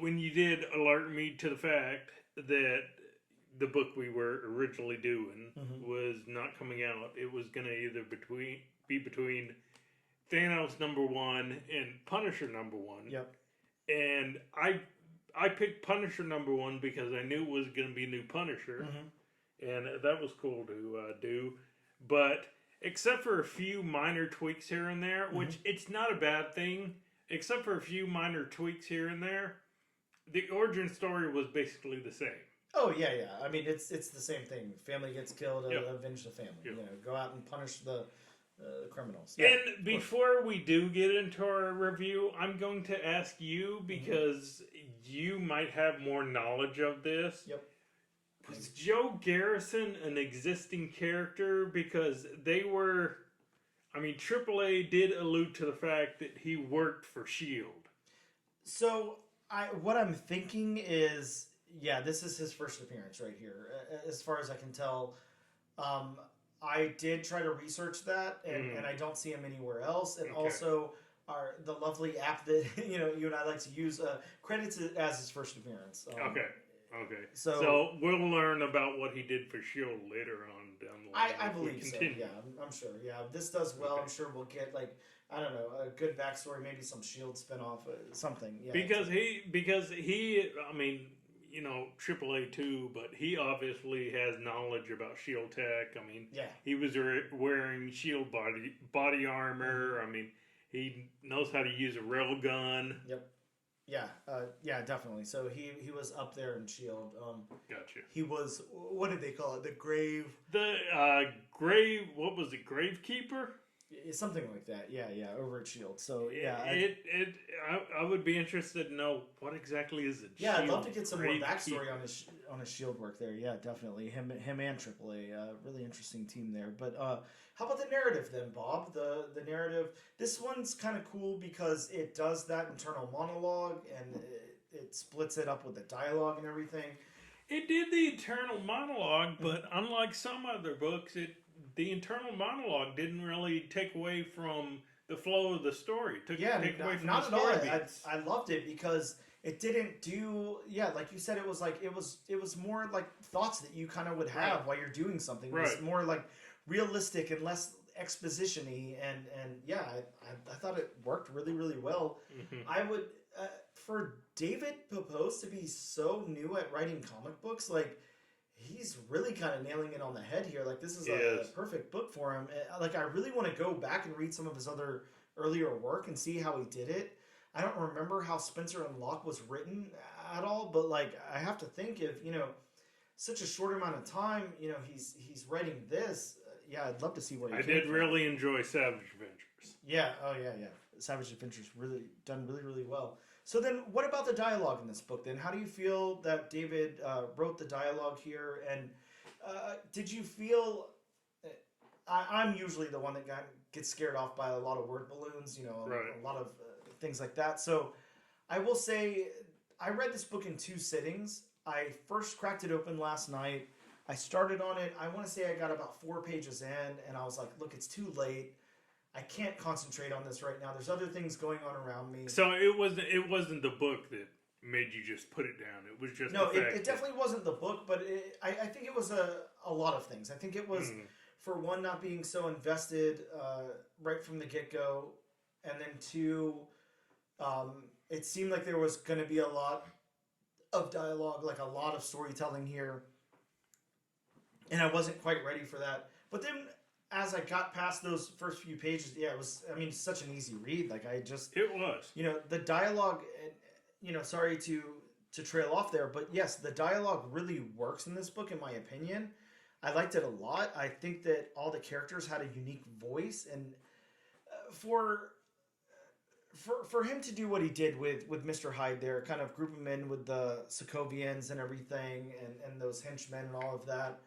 When you did alert me to the fact that the book we were originally doing was not coming out. It was going to either be between Thanos #1 and Punisher #1. Yep. And I picked Punisher #1 because I knew it was going to be a new Punisher, and that was cool to do. But except for a few minor tweaks here and there, which it's not a bad thing, except for a few minor tweaks here and there, the origin story was basically the same. Oh yeah. I mean, it's the same thing. Family gets killed, avenge the family. Yep. Go out and punish the criminals. Yeah, and before we do get into our review, I'm going to ask you, because you might have more knowledge of this. Yep. Was Joe Garrison an existing character? Because they were... I mean, AAA did allude to the fact that he worked for S.H.E.I.L.D. So, what I'm thinking is... Yeah, this is his first appearance right here. As far as I can tell, I did try to research that, and I don't see him anywhere else. And also, the lovely app that you and I like to use credits it as his first appearance. Okay. So we'll learn about what he did for S.H.I.E.L.D. later on down the line. I believe so. Yeah, I'm sure. Yeah, if this does well, I'm sure we'll get I don't know, a good backstory, maybe some S.H.I.E.L.D. spinoff, something. Yeah. Because he, I mean, AAA too, but he obviously has knowledge about S.H.I.E.L.D. tech. I mean, he was wearing S.H.I.E.L.D. body armor. I mean, he knows how to use a railgun. Yep. Yeah, definitely. So he was up there in S.H.I.E.L.D. Gotcha. He was, what did they call it? The grave... what was it? Gravekeeper? Something like that. Yeah, over at S.H.I.E.L.D. So, yeah. I would be interested to know what exactly is it. Yeah, I'd love to get some more backstory on his S.H.I.E.L.D. work there. Yeah, definitely. Him and AAA. Really interesting team there. But how about the narrative then, Bob? The narrative. This one's kind of cool because it does that internal monologue and it splits it up with the dialogue and everything. It did the internal monologue, but unlike some other books, the internal monologue didn't really take away from the flow of the story. Take away from not the at all. story beats. I loved it because it didn't do... Yeah, like you said, it was more like thoughts that you kind of would have while you're doing something. It was more like realistic and less exposition-y. And yeah, I thought it worked really, really well. I would... for David Pepose to be so new at writing comic books, he's really kind of nailing it on the head here. This is a perfect book for him. I really want to go back and read some of his other earlier work and see how he did it. I don't remember how Spencer and Locke was written at all, but I have to think if, such a short amount of time, he's writing this. Yeah, I'd love to see what he I did really enjoy Savage Adventures. Yeah, oh yeah. Savage Adventures really done really, really well. So then, what about the dialogue in this book then? How do you feel that David wrote the dialogue here? And did you feel... I'm usually the one that gets scared off by a lot of word balloons, a lot of things like that. So I will say, I read this book in 2 sittings. I first cracked it open last night. I started on it. I want to say I got about 4 pages in, and I was like, look, it's too late. I can't concentrate on this right now. There's other things going on around me. So it wasn't the book that made you just put it down. It was just it definitely wasn't the book, but I think it was a lot of things. I think it was, for one, not being so invested right from the get-go, and then 2, it seemed like there was going to be a lot of dialogue, a lot of storytelling here, and I wasn't quite ready for that. But then... as I got past those first few pages, it was, such an easy read. It was. The dialogue, sorry to trail off there, but yes, the dialogue really works in this book, in my opinion. I liked it a lot. I think that all the characters had a unique voice, and for him to do what he did with Mr. Hyde there, kind of group him in with the Sokovians and everything, and those henchmen and all of that,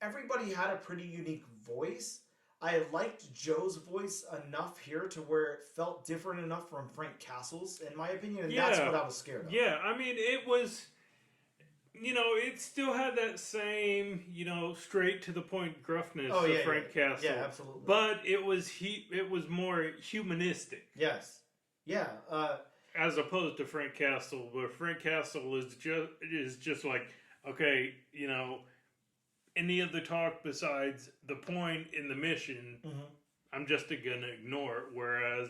everybody had a pretty unique voice. I liked Joe's voice enough here to where it felt different enough from Frank Castle's, in my opinion, and that's what I was scared of. Yeah, I mean, it was, it still had that same, straight to the point gruffness of Frank Castle. Yeah, absolutely. But it was more humanistic. Yes. Yeah. As opposed to Frank Castle, where Frank Castle is just like, okay, any other talk besides the point in the mission, I'm just gonna ignore it. Whereas,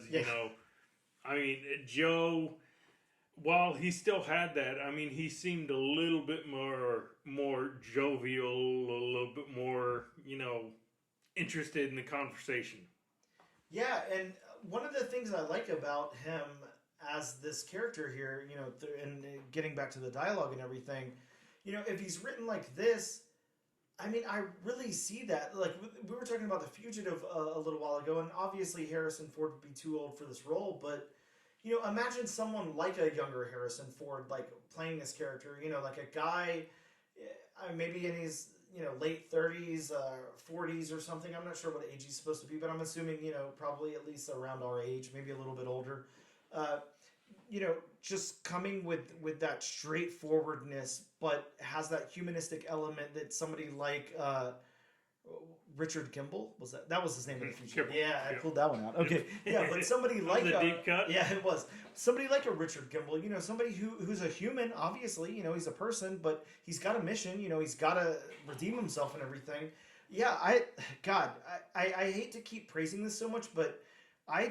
I mean, Joe, while he still had that, I mean, he seemed a little bit more jovial, a little bit more, interested in the conversation. Yeah, and one of the things I like about him as this character here, and getting back to the dialogue and everything, if he's written like this, I mean, I really see that. Like, we were talking about The Fugitive a little while ago, and obviously Harrison Ford would be too old for this role, but, imagine someone like a younger Harrison Ford, like, playing this character, like a guy, maybe in his, late 30s, 40s or something. I'm not sure what age he's supposed to be, but I'm assuming, probably at least around our age, maybe a little bit older. Just coming with that straightforwardness, but has that humanistic element that somebody like Richard Kimball that was his name in The Future. Yeah, I pulled that one out. Okay, yeah, but somebody like a deep cut. Yeah, it was somebody like a Richard Kimball. Somebody who's a human. Obviously, he's a person, but he's got a mission. He's got to redeem himself and everything. Yeah, I hate to keep praising this so much, but I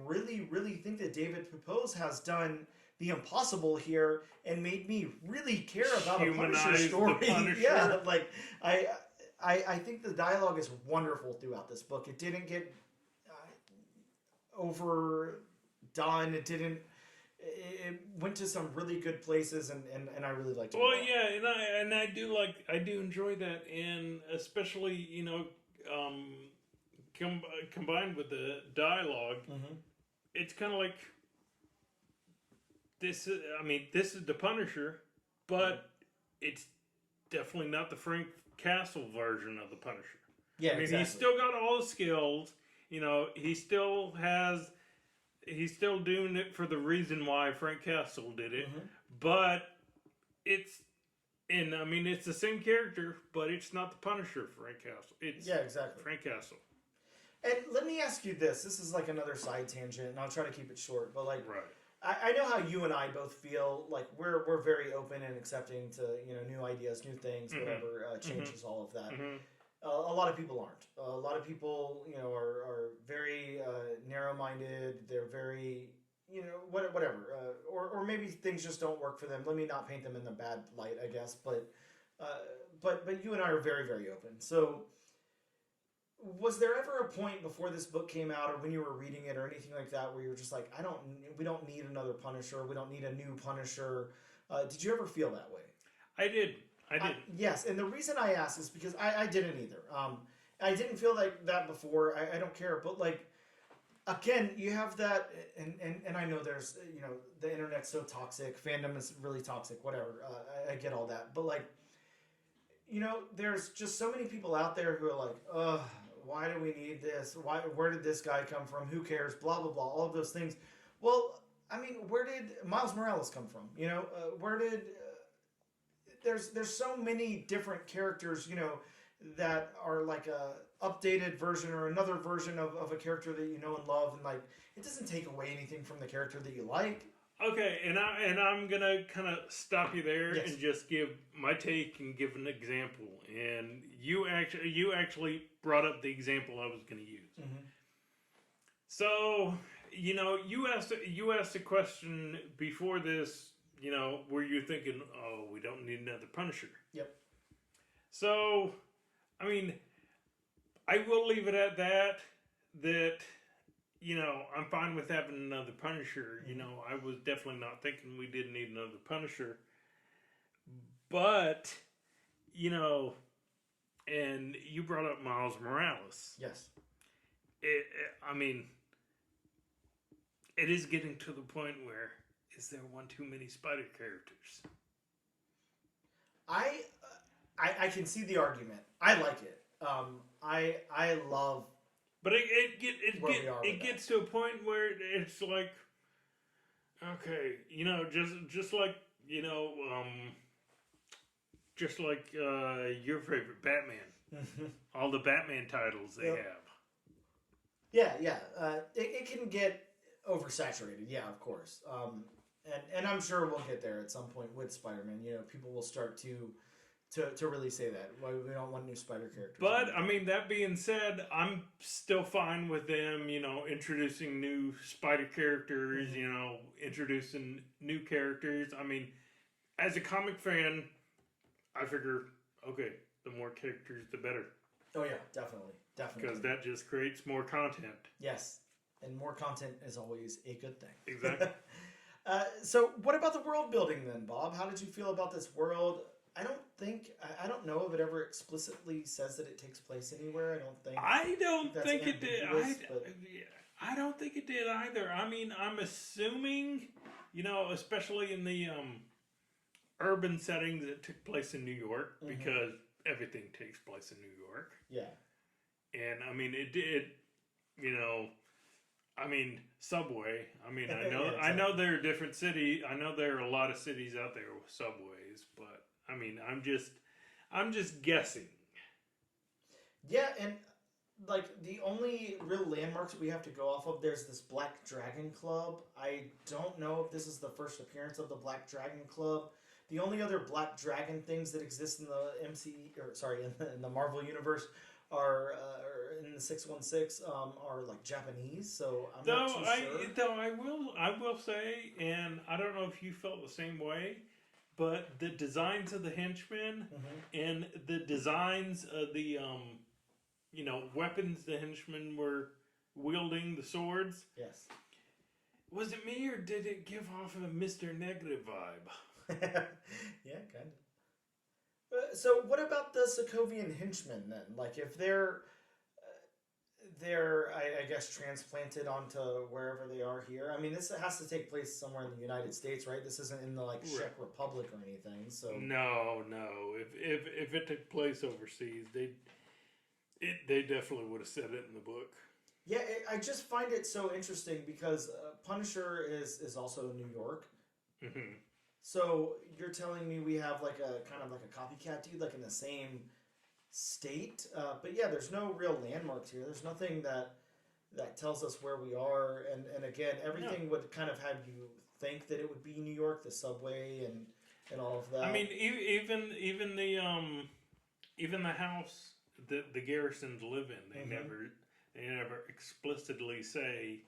really, really think that David Pepose has done the impossible here and made me really care about a Punisher story. Punisher. Yeah, like I think the dialogue is wonderful throughout this book. It didn't get overdone. It went to some really good places, and I really liked it. Well, yeah, and I do enjoy that, and especially combined with the dialogue, it's kind of like this is the Punisher, but it's definitely not the Frank Castle version of the Punisher. Yeah, exactly. He's still got all the skills. He's still doing it for the reason why Frank Castle did it, but it's the same character, but it's not the Punisher Frank Castle. It's exactly Frank Castle. And let me ask you this. This is like another side tangent, and I'll try to keep it short. But like, right. I know how you and I both feel. Like we're very open and accepting to new ideas, new things, whatever changes all of that. A lot of people aren't. A lot of people are very narrow-minded. They're very whatever. Or maybe things just don't work for them. Let me not paint them in the bad light, I guess. But you and I are very, very open. So. Was there ever a point before this book came out, or when you were reading it, or anything like that, where you were just like, we don't need another Punisher, we don't need a new Punisher? Did you ever feel that way? I did. Yes, and the reason I asked is because I didn't either. I didn't feel like that before. I don't care, but like, again, you have that, and I know there's the internet's so toxic, fandom is really toxic, whatever. I get all that, but like, there's just so many people out there who are like, ugh. Why do we need this? Where did this guy come from? Who cares? Blah, blah, blah. All of those things. Well, I mean, where did Miles Morales come from? Where did... There's so many different characters, that are like a updated version or another version of a character that you know and love. And like, it doesn't take away anything from the character that you like. Okay, and I'm gonna kind of stop you there Yes. and just give my take and give an example. And you actually brought up the example I was gonna use. So you asked a question before this. Were you thinking, oh, we don't need another Punisher? Yep. So, I mean, I will leave it at that. I'm fine with having another Punisher. I was definitely not thinking we didn't need another Punisher. But, and you brought up Miles Morales. Yes. It is getting to the point where, is there one too many Spider characters? I can see the argument. I like it. I love But where we are with it gets to a point where it's like, okay, just like just like your favorite Batman, all the Batman titles they have. Yeah. It can get oversaturated. Yeah, of course. And I'm sure we'll get there at some point with Spider-Man. People will start to really say that. Why we don't want new Spider characters. But I mean, that being said, I'm still fine with them, introducing new Spider characters, introducing new characters. I mean, as a comic fan, I figure, okay, the more characters, the better. Oh yeah, definitely. Because that just creates more content. Yes, and more content is always a good thing. Exactly. So what about the world building then, Bob? How did you feel about this world? I don't know if it ever explicitly says that it takes place anywhere. I don't think it did. But... I don't think it did either. I mean, I'm assuming, especially in the urban settings, it took place in New York because everything takes place in New York. Yeah. And I mean, it did, Subway. I mean, I know, I know there are different cities. I know there are a lot of cities out there with subways, but I mean, I'm just guessing. Yeah, and like the only real landmarks we have to go off of, there's this Black Dragon Club. I don't know if this is the first appearance of the Black Dragon Club. The only other Black Dragon things that exist in the in the Marvel universe are in the 616 are like Japanese. So I'm not too sure. Though I will say, and I don't know if you felt the same way, but the designs of the henchmen and the designs of the weapons the henchmen were wielding, the swords. Yes. Was it me, or did it give off a Mr. Negative vibe? Yeah, kind of. So what about the Sokovian henchmen then? Like if they're I guess transplanted onto wherever they are here. I mean, this has to take place somewhere in the United States, right? This isn't in the Czech Republic or anything. So no. If it took place overseas, they definitely would have said it in the book. Yeah, I just find it so interesting because Punisher is also in New York. Mm-hmm. So you're telling me we have like a kind of like a copycat dude, like in the same state, but yeah, there's no real landmarks here. There's nothing that tells us where we are, and again, everything would kind of have you think that it would be New York, the subway and all of that. I mean, even the house that the Garrisons live in, they never explicitly say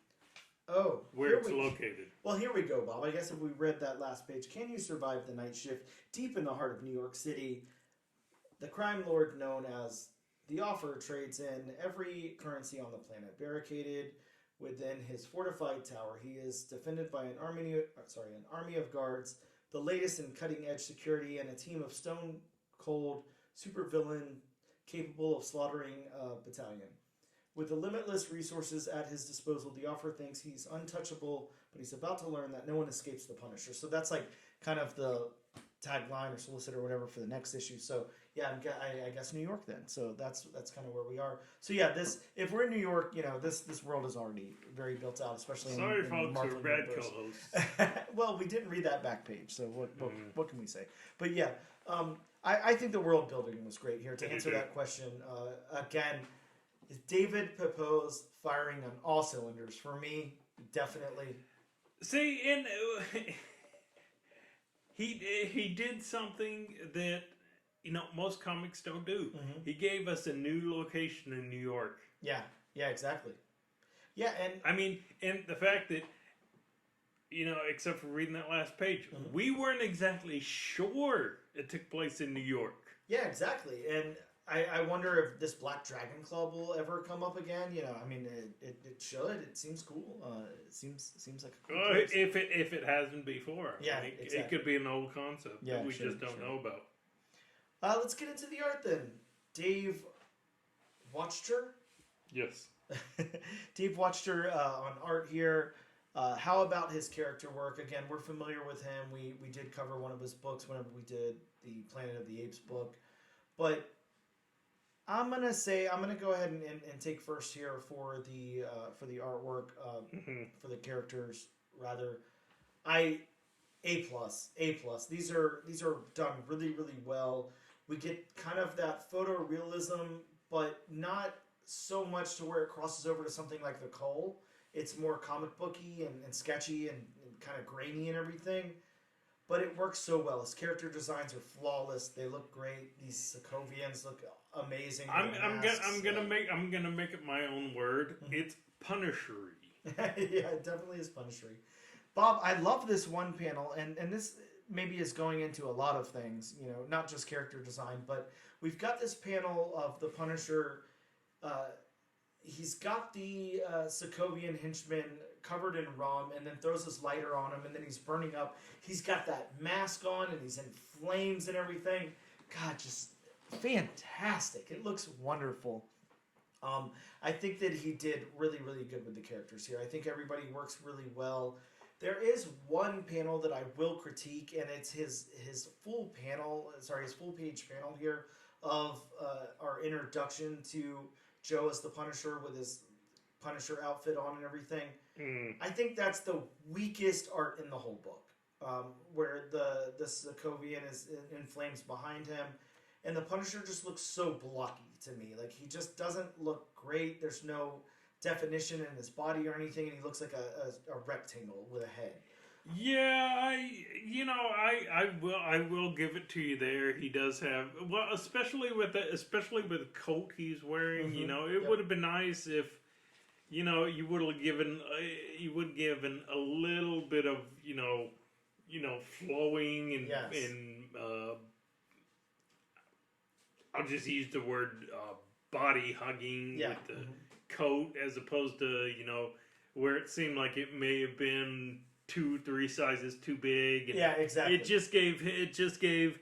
where it's located. Well, here we go, Bob. I guess if we read that last page, can you survive the night shift deep in the heart of New York City? The crime lord known as the Offer trades in every currency on the planet. Barricaded within his fortified tower, he is defended by an army of guards, the latest in cutting-edge security, and a team of stone-cold supervillain capable of slaughtering a battalion. With the limitless resources at his disposal, the Offer thinks he's untouchable, but he's about to learn that no one escapes the Punisher. So that's like kind of the tagline or solicit or whatever for the next issue. So yeah, I guess New York then. So that's kind of where we are. So yeah, if we're in New York, this world is already very built out, especially in folks, Marvel we're bad universe. co-hosts. Well, we didn't read that back page, so what can we say? But yeah, I think the world building was great here. To answer that question, again, is David Pepose firing on all cylinders? For me, definitely. See, and he did something that most comics don't do. Mm-hmm. He gave us a new location in New York. Yeah, exactly. Yeah, and I mean, and the fact that except for reading that last page, we weren't exactly sure it took place in New York. Yeah, exactly, and I wonder if this Black Dragon Club will ever come up again. I mean, it should. It seems cool. It seems like a cool place. If it hasn't before. Yeah, exactly. It could be an old concept that we just don't know about. Let's get into the art then. Dave Wachter? Yes. Dave Wachter on art here. How about his character work? Again, we're familiar with him. We did cover one of his books whenever we did the Planet of the Apes book. But I'm gonna go ahead and take first here for the artwork, for the characters rather. A plus, A plus. These are done really really well. We get kind of that photorealism, but not so much to where it crosses over to something like the Cull. It's more comic booky and sketchy and kind of grainy and everything. But it works so well. His character designs are flawless. They look great. These Sokovians look amazing. I'm gonna make it my own word. Mm-hmm. It's Punishery. Yeah, it definitely is Punishery. Bob, I love this one panel, and this maybe is going into a lot of things, not just character design, but we've got this panel of the Punisher. He's got the Sokovian henchman covered in rum, and then throws his lighter on him, and then he's burning up. He's got that mask on, and he's in flames and everything. God, just fantastic. It looks wonderful. I think that he did really, really good with the characters here. I think everybody works really well. There is one panel that I will critique, and it's his full page panel here of our introduction to Joe as the Punisher with his Punisher outfit on and everything. I think that's the weakest art in the whole book, where the Sokovian is in flames behind him, and the Punisher just looks so blocky to me. Like, he just doesn't look great. There's no definition in his body or anything, and he looks like a rectangle with a head. Yeah, I will give it to you there. He does have, well, especially with the coat he's wearing. Mm-hmm. It would have been nice if you would have given a little bit of flowing and yes. and I'll just use the word body hugging with the mm-hmm. coat, as opposed to where it seemed like it may have been 2-3 sizes too big. And yeah, exactly. It just gave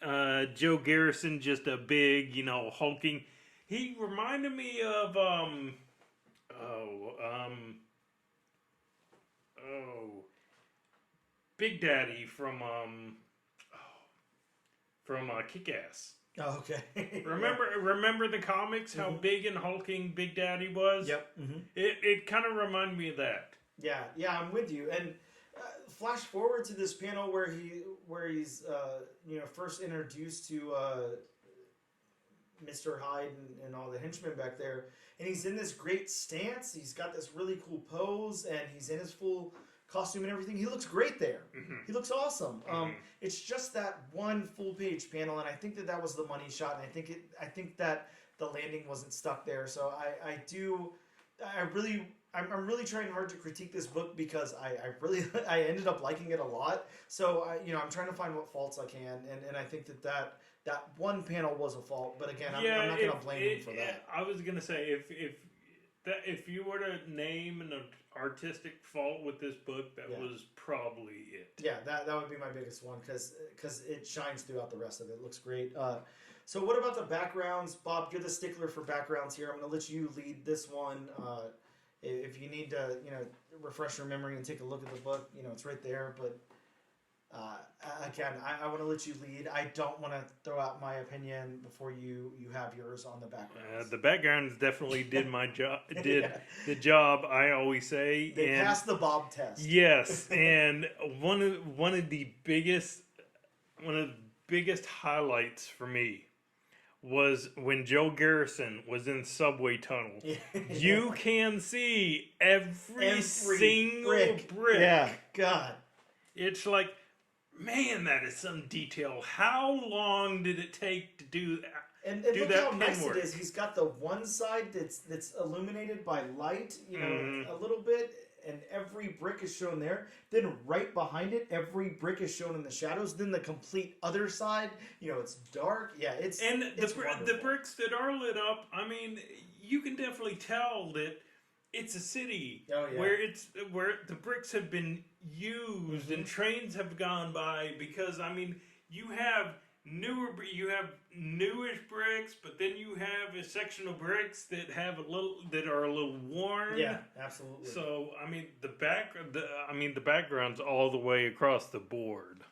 Joe Garrison just a big, hulking. He reminded me of Big Daddy from Kick-Ass. Oh, okay. Remember the comics? How mm-hmm. big and hulking Big Daddy was. Yep. Mm-hmm. It kind of reminded me of that. Yeah, I'm with you. And flash forward to this panel where he's first introduced to Mr. Hyde and all the henchmen back there, and he's in this great stance. He's got this really cool pose, and he's in his full costume and everything. He looks great there. Mm-hmm. He looks awesome. Mm-hmm. It's just that one full page panel, and I think that was the money shot, and I think that the landing wasn't stuck there. So I'm really trying hard to critique this book because I ended up liking it a lot. So I'm trying to find what faults I can, and I think that one panel was a fault. But again, I'm not going to blame him for that. I was going to say if you were to name an artistic fault with this book, that was probably it. Yeah, that would be my biggest one because it shines throughout the rest of it. It looks great. So what about the backgrounds? Bob, you're the stickler for backgrounds here. I'm going to let you lead this one. If you need to, refresh your memory and take a look at the book, it's right there. But again, I want to let you lead. I don't want to throw out my opinion before you have yours on the background. The backgrounds definitely did my job. The job, I always say. They passed the Bob test. Yes, and one of the biggest highlights for me was when Joe Garrison was in subway tunnel. Yeah. You can see every single brick. Yeah, God. It's like, man, that is some detail. How long did it take to do that? And look how nice it is. He's got the one side that's illuminated by light, a little bit, and every brick is shown there. Then right behind it, every brick is shown in the shadows. Then the complete other side, it's dark. Yeah, it's the bricks that are lit up. I mean, you can definitely tell that it's a city where the bricks have been used and trains have gone by, because you have newish bricks, but then you have a section of bricks that are a little worn. Yeah, absolutely. So the background's all the way across the board.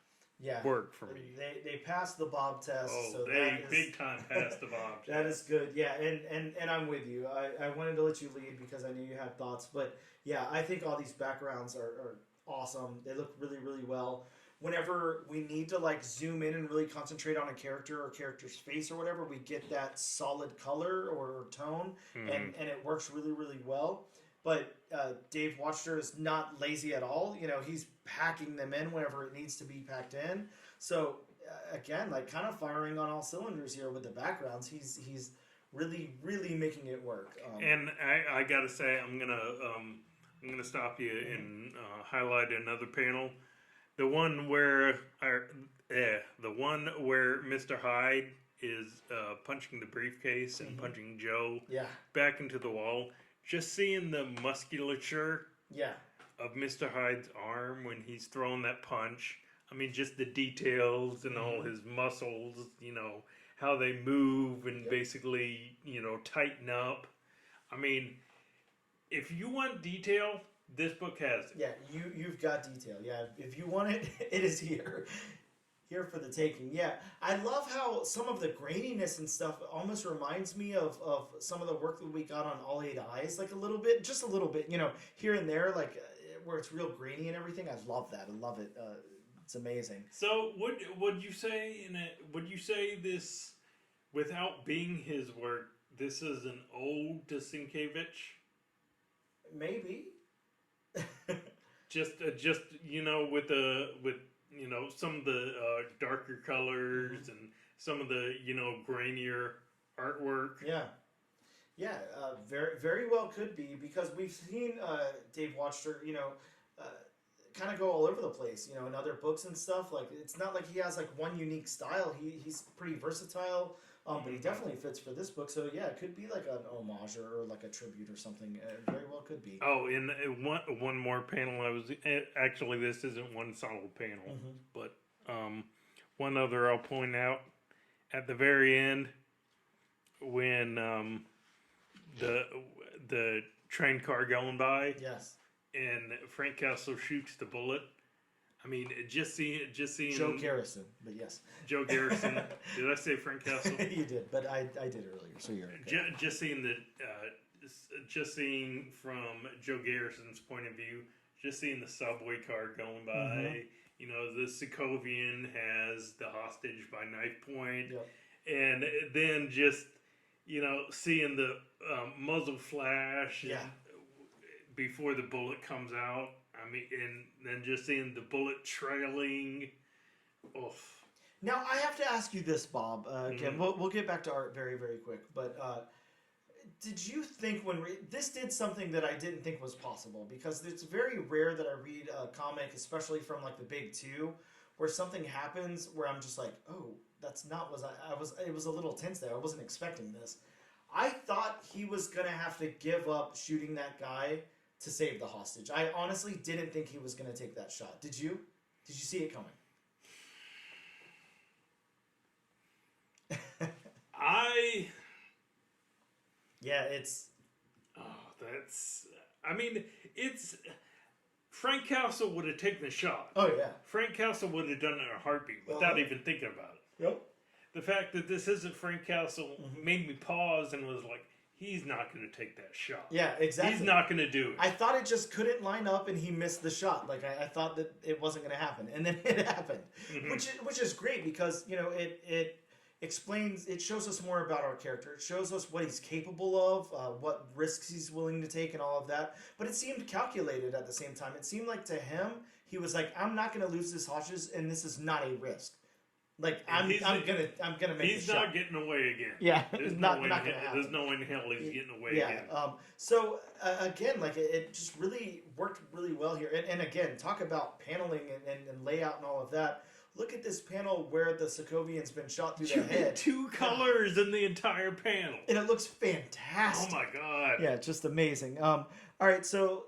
work for me. They passed the Bob test. Oh, so they big time passed the Bob test. That is good. Yeah, and I'm with you. I wanted to let you lead because I knew you had thoughts. But yeah, I think all these backgrounds are awesome. They look really, really well. Whenever we need to like zoom in and really concentrate on a character or character's face or whatever, we get that solid color or tone, and it works really, really well. But Dave Wachter is not lazy at all. You know, he's packing them in whenever it needs to be packed in. So again, like kind of firing on all cylinders here with the backgrounds. He's really, really making it work. And I gotta say, I'm gonna stop you and highlight another panel. The one where Mr. Hyde is punching the briefcase and punching Joe back into the wall. Just seeing the musculature of Mr. Hyde's arm when he's throwing that punch. I mean, just the details and all his muscles, you know, how they move and basically, you know, tighten up. I mean, if you want detail, this book has it. Yeah, you've got detail. Yeah, if you want it, it is here. Here for the taking. Yeah, I love how some of the graininess and stuff almost reminds me of some of the work that we got on All Eight Eyes, like a little bit, just a little bit, you know, here and there, like where it's real grainy and everything. I love that. I love it. It's amazing. So would you say would you say this, without being his work, this is an ode to Sienkiewicz? Maybe. just you know, with you know, some of the darker colors and some of the, you know, grainier artwork. Yeah, very, very well could be, because we've seen Dave Wachter, you know, kind of go all over the place, you know, in other books and stuff. Like, it's not like he has like one unique style. He's pretty versatile, but he definitely fits for this book. So yeah, it could be like an homage or like a tribute or something. Very well could be. Oh, and one more panel. Actually, this isn't one solid panel, but one other I'll point out at the very end when the train car going by. Yes. And Frank Castle shoots the bullet. I mean, just seeing Joe Garrison, but yes. Joe Garrison. Did I say Frank Castle? You did, but I did earlier, so you're okay. Just seeing from Joe Garrison's point of view, just seeing the subway car going by. You know, the Sokovian has the hostage by knife point, and then just, you know, seeing the muzzle flash. Before the bullet comes out, I mean, and then just seeing the bullet trailing. Oof. Now I have to ask you this, Bob. Again, we'll get back to art very, very quick. But did you think this did something that I didn't think was possible? Because it's very rare that I read a comic, especially from like the big two, where something happens where I'm just like, oh, that's not what I was. It was a little tense there. I wasn't expecting this. I thought he was gonna have to give up shooting that guy to save the hostage. I honestly didn't think he was going to take that shot. Did you? Did you see it coming? Yeah, it's... Oh, that's... I mean, it's... Frank Castle would have taken the shot. Oh, yeah. Frank Castle would have done it in a heartbeat without even thinking about it. Yep. The fact that this isn't Frank Castle made me pause and was like, he's not going to take that shot. Yeah, exactly. He's not going to do it. I thought it just couldn't line up and he missed the shot. Like, I thought that it wasn't going to happen. And then it happened. Which is great because, you know, it explains, it shows us more about our character. It shows us what he's capable of, what risks he's willing to take and all of that. But it seemed calculated at the same time. It seemed like to him, he was like, I'm not going to lose this hostage and this is not a risk. Like I'm gonna make. He's not getting away again. Yeah, there's not gonna happen. There's no in hell he's getting away again. So again, like it just really worked really well here. And again, talk about paneling and layout and all of that. Look at this panel where the Sokovian's been shot through the head. Two colors in the entire panel, and it looks fantastic. Oh my god! Yeah, just amazing. All right, so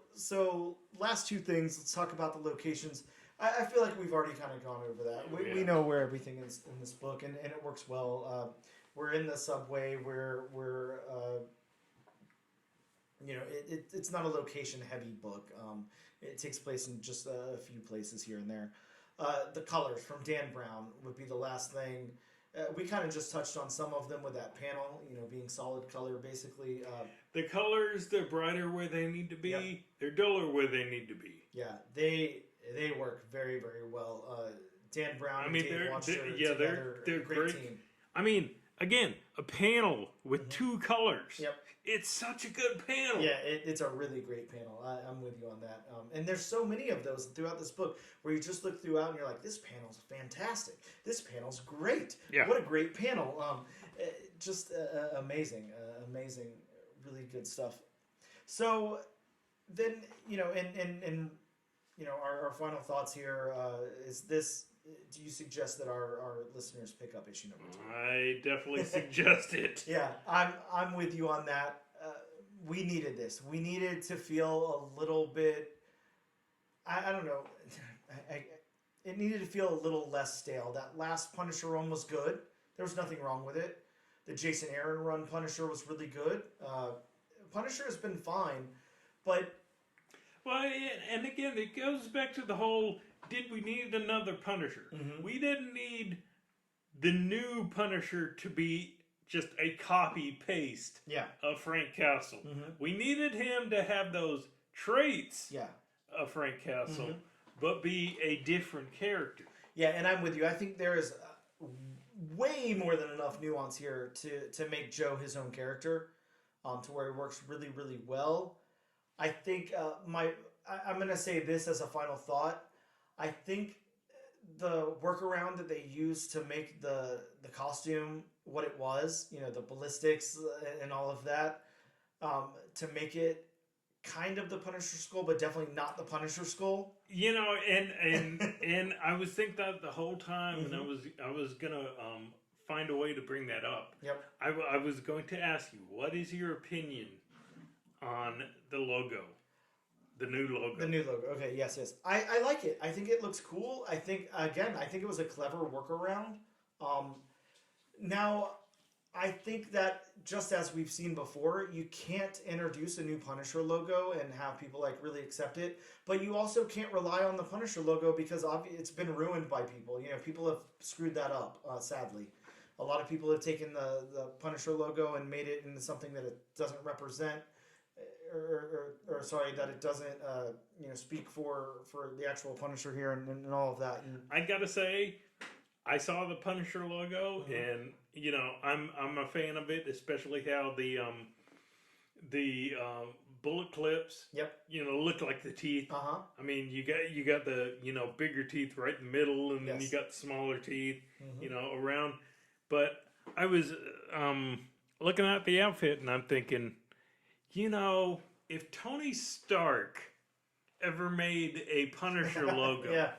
last two things. Let's talk about the locations. I feel like we've already kind of gone over that. We know where everything is in this book, and it works well. We're in the subway. We're you know, it's not a location-heavy book. It takes place in just a few places here and there. The colors from Dan Brown would be the last thing. We kind of just touched on some of them with that panel, being solid color, basically. The colors, they're brighter where they need to be. Yep. They're duller where they need to be. Yeah, they work very, very well. Dan Brown and Dave Wachter they're great team. I mean, again, a panel with two colors. Yep. It's such a good panel. Yeah, it's a really great panel. I'm with you on that. And there's so many of those throughout this book where you just look throughout and you're like, this panel's fantastic. This panel's great. Yeah. What a great panel. Just amazing. Amazing. Really good stuff. So then, our final thoughts here is this. Do you suggest that our listeners pick up issue number 2? I definitely suggest it. Yeah, I'm with you on that. We needed this. We needed to feel a little bit. I don't know. It needed to feel a little less stale. That last Punisher run was good. There was nothing wrong with it. The Jason Aaron run Punisher was really good. Punisher has been fine, but. Well, and again, it goes back to the whole. Did we need another Punisher? Mm-hmm. We didn't need the new Punisher to be just a copy-paste of Frank Castle. Mm-hmm. We needed him to have those traits of Frank Castle, but be a different character. Yeah, and I'm with you. I think there is way more than enough nuance here to make Joe his own character, to where he works really, really well. I think I'm going to say this as a final thought. I think the workaround that they used to make the costume what it was, the ballistics and all of that, to make it kind of the Punisher skull, but definitely not the Punisher skull. And I was thinking that the whole time, and I was gonna find a way to bring that up. Yep. I was going to ask you, what is your opinion on the logo? The new logo. The new logo. Okay, yes. I like it. I think it looks cool. I think it was a clever workaround. Now, I think that just as we've seen before, you can't introduce a new Punisher logo and have people really accept it. But you also can't rely on the Punisher logo because it's been ruined by people. People have screwed that up, sadly. A lot of people have taken the Punisher logo and made it into something that it doesn't represent. Or sorry, that it doesn't speak for the actual Punisher here and all of that. And I gotta say, I saw the Punisher logo, and I'm a fan of it, especially how the bullet clips look like the teeth. I mean, you got the bigger teeth right in the middle, and then you got the smaller teeth around. But I was looking at the outfit, and I'm thinking, if Tony Stark ever made a Punisher logo,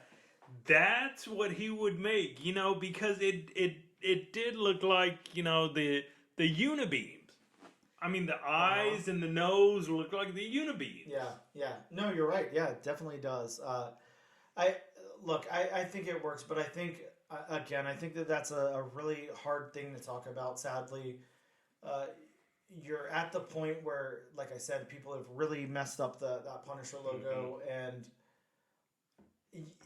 that's what he would make, because it did look like, the Unibeams. I mean, the eyes and the nose look like the Unibeams. Yeah. No, you're right. Yeah, it definitely does. I think it works, but I think, again, that's a really hard thing to talk about, sadly. You're at the point where, like I said, people have really messed up that Punisher logo, and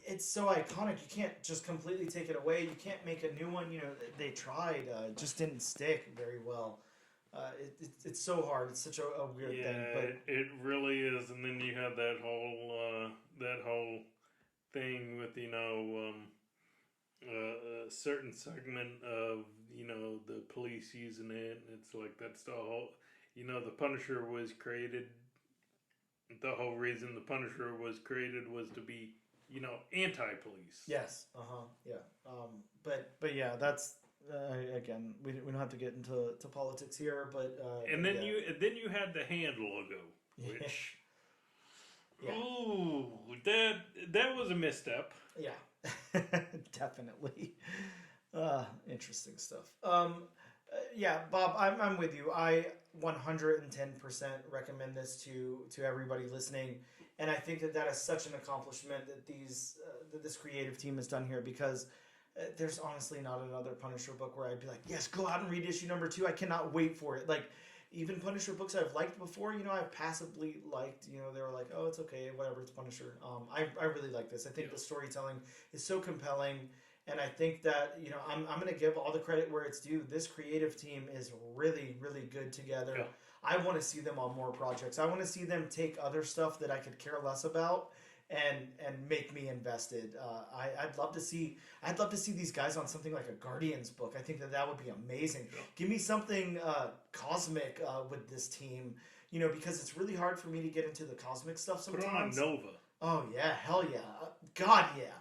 it's so iconic. You can't just completely take it away. You can't make a new one. They tried, just didn't stick very well. It's so hard. It's such a weird thing. But it really is. And then you have that whole thing with a certain segment of the police using it. It's like that's the whole. The Punisher was created. The whole reason the Punisher was created was to be anti-police. Yes. Yeah. But yeah, that's again, we don't have to get into politics here, but and then you had the hand logo, which that was a misstep. Yeah. Definitely. Interesting stuff. Yeah, Bob, I'm with you. I 110% recommend this to everybody listening, and I think that is such an accomplishment that that this creative team has done here, because there's honestly not another Punisher book where I'd be like, yes, go out and read issue number 2. I cannot wait for it. Like, even Punisher books I've liked before, I've passively liked, they were like, oh, it's okay, whatever, it's Punisher. I really like this. I think the storytelling is so compelling, and I think that, I'm going to give all the credit where it's due. This creative team is really, really good together. Yeah. I want to see them on more projects. I want to see them take other stuff that I could care less about and make me invested. I'd love to see these guys on something like a Guardians book. I think that would be amazing. Yeah. Give me something cosmic with this team, because it's really hard for me to get into the cosmic stuff sometimes. Put on Nova. Oh yeah, hell yeah, God yeah.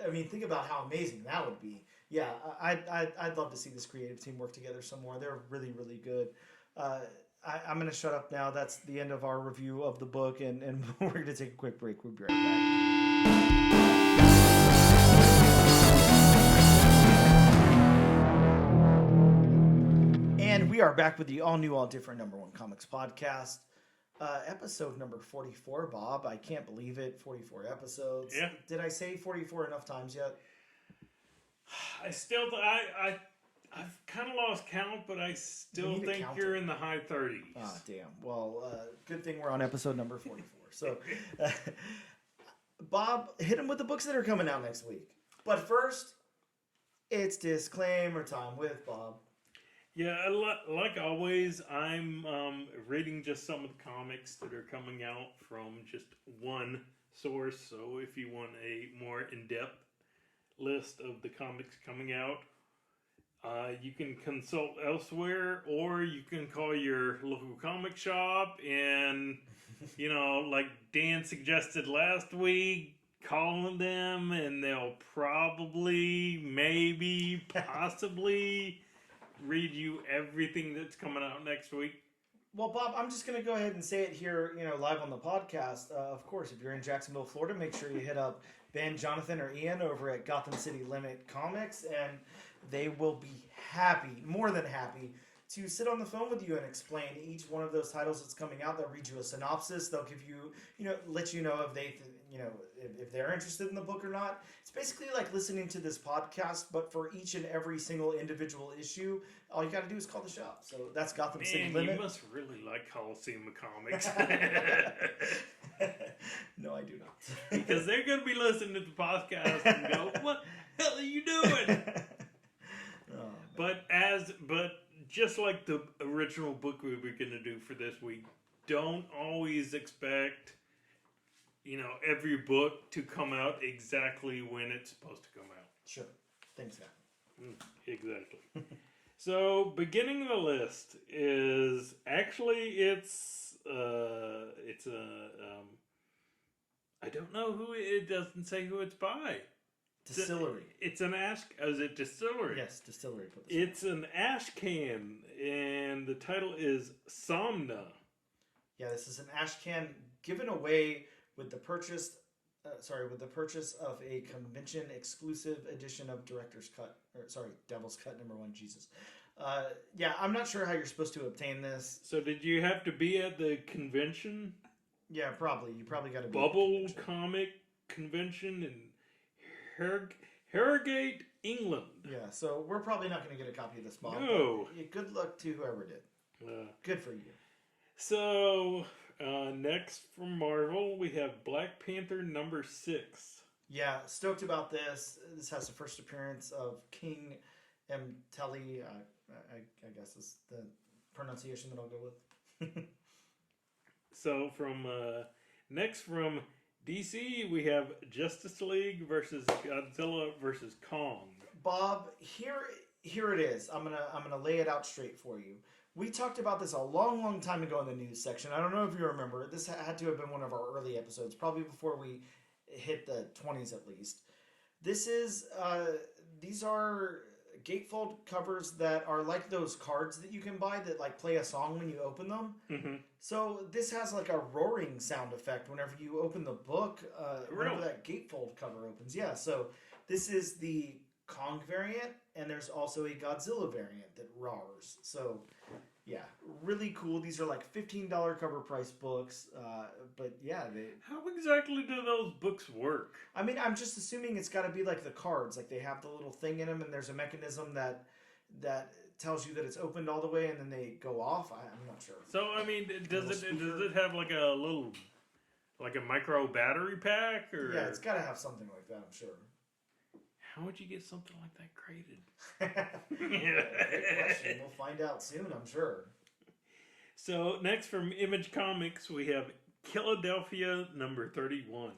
I mean, think about how amazing that would be. Yeah, I'd love to see this creative team work together some more. They're really, really good. I'm going to shut up now. That's the end of our review of the book, and we're going to take a quick break. We'll be right back. And we are back with the all-new, all-different #1 Comics podcast. Episode number 44, Bob. I can't believe it. 44 episodes. Yeah. Did I say 44 enough times yet? I've kind of lost count, but I still think you're in the high 30s. Ah, damn. Well, good thing we're on episode number 44. So, Bob, hit him with the books that are coming out next week. But first, it's disclaimer time with Bob. Yeah, like always, I'm reading just some of the comics that are coming out from just one source. So if you want a more in-depth list of the comics coming out, you can consult elsewhere, or you can call your local comic shop and, like Dan suggested last week, calling them and they'll probably, maybe, possibly read you everything that's coming out next week. Well, Bob, I'm just going to go ahead and say it here, live on the podcast. Of course, if you're in Jacksonville, Florida, make sure you hit up Ben, Jonathan, or Ian over at Gotham City Limit Comics, and they will be happy, more than happy, to sit on the phone with you and explain each one of those titles that's coming out. They'll read you a synopsis. They'll give you, let you know if they, if they're interested in the book or not. It's basically like listening to this podcast, but for each and every single individual issue, all you got to do is call the shop. So that's Gotham City Limit. You must really like Coliseum Comics. No, I do not. Because they're going to be listening to the podcast and go, "What the hell are you doing?" But just like the original book we were going to do for this week, don't always expect, every book to come out exactly when it's supposed to come out. Sure. Things happen. Exactly. So, beginning of the list is actually I don't know who it doesn't say who it's by. Distillery. It's an ash. Is it distillery? Yes, distillery. It's an ash can, and the title is Somna. Yeah, this is an ash can given away with the purchase. With the purchase of a convention exclusive edition of Devil's Cut #1. Jesus. Yeah, I'm not sure how you're supposed to obtain this. So did you have to be at the convention? Yeah, probably. You probably got to be Bubble Comic Convention in Harrogate, England. Yeah, so we're probably not going to get a copy of this, Bob. No. Good luck to whoever did. Good for you. So, next from Marvel, we have Black Panther #6. Yeah, stoked about this. This has the first appearance of King M. Telly. I guess is the pronunciation that I'll go with. So, next from DC, we have Justice League versus Godzilla versus Kong. Bob, here it is. I'm gonna lay it out straight for you. We talked about this a long, long time ago in the news section. I don't know if you remember. This had to have been one of our early episodes, probably before we hit the 20s at least. These are gatefold covers that are like those cards that you can buy that like play a song when you open them. Mm-hmm. So this has like a roaring sound effect whenever you open the book, whenever that gatefold cover opens. Yeah, so this is the Kong variant, and there's also a Godzilla variant that roars. So yeah, really cool. These are like $15 cover price books, but yeah. How exactly do those books work? I mean, I'm just assuming it's got to be like the cards. Like they have the little thing in them, and there's a mechanism that tells you that it's opened all the way, and then they go off. I'm not sure. So I mean, does it have like a little, like a micro battery pack, or Yeah, it's got to have something like that. I'm sure. How would you get something like that created? Great question. We'll find out soon, I'm sure. So next from Image Comics, we have Philadelphia number 31.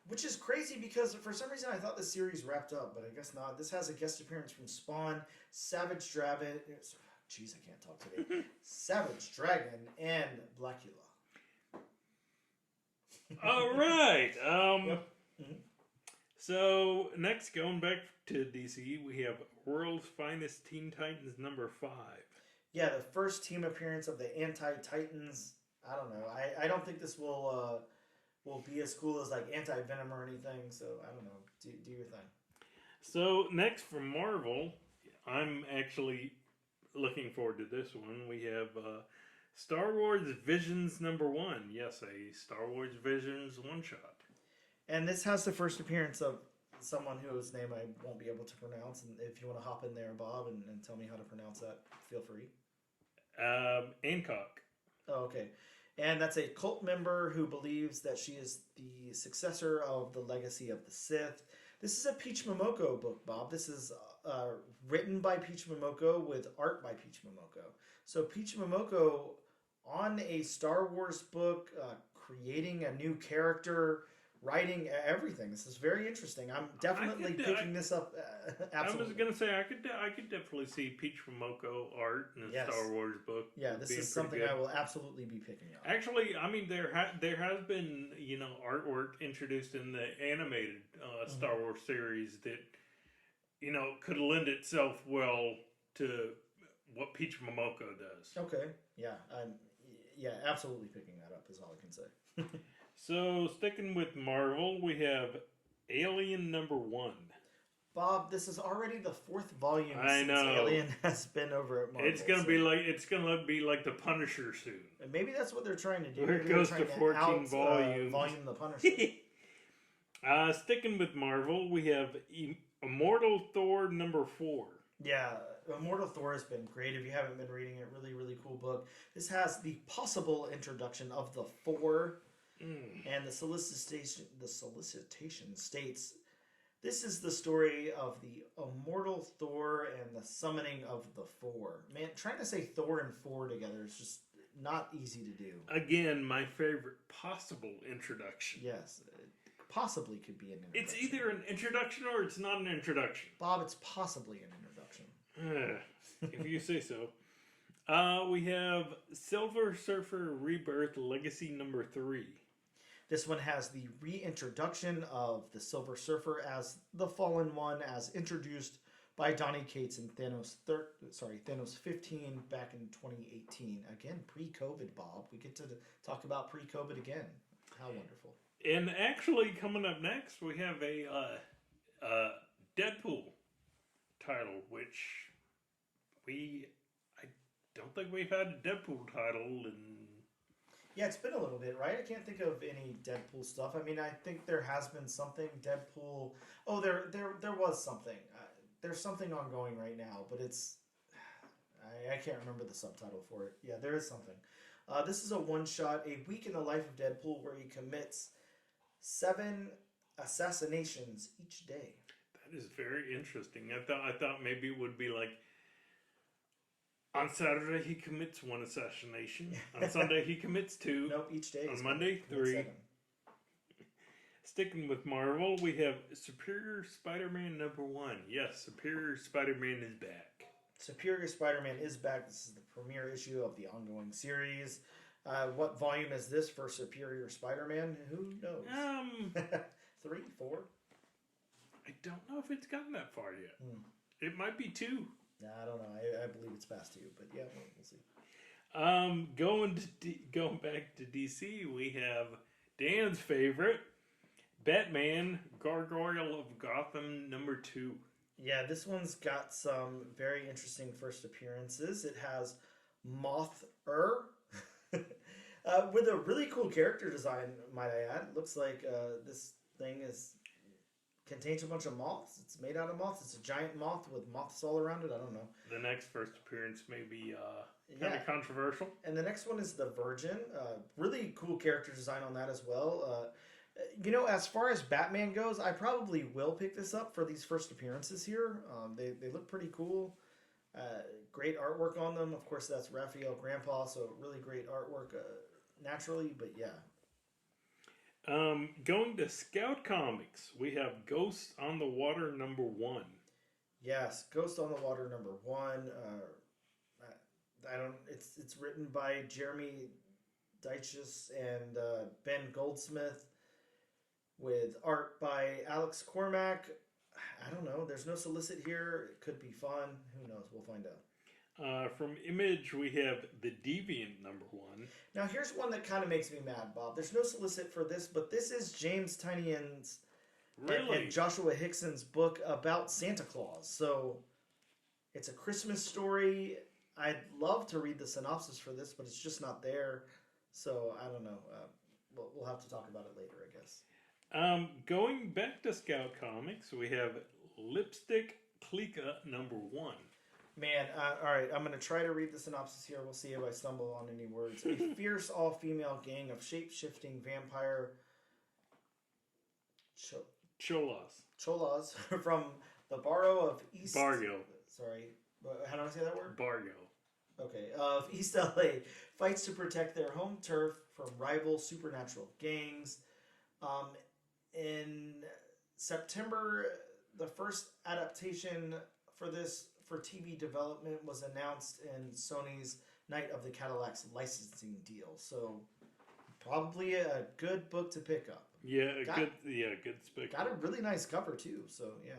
Which is crazy because for some reason I thought the series wrapped up, but I guess not. This has a guest appearance from Spawn, Savage Dragon. Jeez, I can't talk today. Savage Dragon and Blackula. All right. Yep. Mm-hmm. So next, going back to DC, we have World's Finest Teen Titans number 5. Yeah, the first team appearance of the Anti-Titans. I don't know. I don't think this will be as cool as like Anti-Venom or anything. So I don't know. Do your thing. So next from Marvel, I'm actually looking forward to this one. We have Star Wars Visions number 1. Yes, a Star Wars Visions one-shot. And this has the first appearance of someone whose name I won't be able to pronounce. And if you want to hop in there, Bob, and tell me how to pronounce that, feel free. Hancock. Oh, okay. And that's a cult member who believes that she is the successor of the legacy of the Sith. This is a Peach Momoko book, Bob. This is written by Peach Momoko with art by Peach Momoko. So Peach Momoko on a Star Wars book, creating a new character, writing everything. This is very interesting. I'm definitely picking this up. Absolutely. I was gonna say I could definitely see Peach Momoko art in a Star Wars book. Yeah, this is something I will absolutely be picking up. Actually, I mean there has been artwork introduced in the animated Star Wars series that could lend itself well to what Peach Momoko does. Okay. Yeah. I'm absolutely picking that up is all I can say. So, sticking with Marvel, we have Alien number 1. Bob, this is already the 4th volume since Alien has been over at Marvel. It's gonna be like the Punisher soon. And maybe that's what they're trying to do. Where it goes to 14 volumes. Volume the Punisher. Sticking with Marvel, we have Immortal Thor number 4. Yeah, Immortal Thor has been great. If you haven't been reading it, really, really cool book. This has the possible introduction of the Four. And the solicitation states, this is the story of the immortal Thor and the summoning of the Four. Man, trying to say Thor and Four together is just not easy to do. Again, my favorite possible introduction. Yes, it possibly could be an introduction. It's either an introduction or it's not an introduction. Bob, it's possibly an introduction. If you say so. We have Silver Surfer Rebirth Legacy number 3. This one has the reintroduction of the Silver Surfer as the Fallen One, as introduced by Donny Cates in Thanos 15 back in 2018. Again, pre-COVID, Bob. We get to talk about pre-COVID again. How wonderful! And actually, coming up next, we have a Deadpool title, which I don't think we've had a Deadpool title in. Yeah, it's been a little bit, right? I can't think of any Deadpool stuff. I mean, I think there has been something Deadpool. Oh, there was something. There's something ongoing right now, but it's I can't remember the subtitle for it. Yeah, there is something. This is a one-shot, a week in the life of Deadpool, where he commits 7 assassinations each day. That is very interesting. I thought maybe it would be like. On Saturday, he commits 1 assassination. On Sunday, he commits 2. Nope, each day. On Monday, 3. 7. Sticking with Marvel, we have Superior Spider-Man number 1. Yes, Superior Spider-Man is back. Superior Spider-Man is back. This is the premiere issue of the ongoing series. What volume is this for Superior Spider-Man? Who knows? 3, 4? I don't know if it's gotten that far yet. It might be 2. I don't know. I believe it's past 2, but yeah, we'll see. Going back to DC, we have Dan's favorite, Batman: Gargoyle of Gotham number 2. Yeah, this one's got some very interesting first appearances. It has Moth-Er with a really cool character design, might I add. Looks like this thing is contains a bunch of moths. It's made out of moths. It's a giant moth with moths all around it. I don't know. The next first appearance may be kind of controversial. And the next one is the Virgin. Really cool character design on that as well. You know, as far as Batman goes, I probably will pick this up for these first appearances here. They look pretty cool. Great artwork on them. Of course, that's Raphael Grandpa, so really great artwork naturally, but yeah. Going to Scout Comics, we have Ghost on the Water #1. Yes, Ghost on the Water #1. I don't. It's written by Jeremy Deiches and Ben Goldsmith, with art by Alex Cormack. I don't know. There's no solicit here. It could be fun. Who knows? We'll find out. From Image, we have The Deviant #1. Now, here's one that kind of makes me mad, Bob. There's no solicit for this, but this is James Tynion's and Joshua Hickson's book about Santa Claus. So it's a Christmas story. I'd love to read the synopsis for this, but it's just not there. So I don't know. We'll have to talk about it later, I guess. Going back to Scout Comics, we have Lipstick Klika #1. Man, all right, I'm going to try to read the synopsis here. We'll see if I stumble on any words. A fierce all-female gang of shape-shifting vampire cholas from the borough of East... Bargo. Sorry, how do I say that word? Bargo. Okay, of East LA fights to protect their home turf from rival supernatural gangs. In September, the first adaptation for this for TV development was announced in Sony's Night of the Cadillacs licensing deal. So probably a good book to pick up. Yeah, good spec. Got a really nice cover too. So yeah,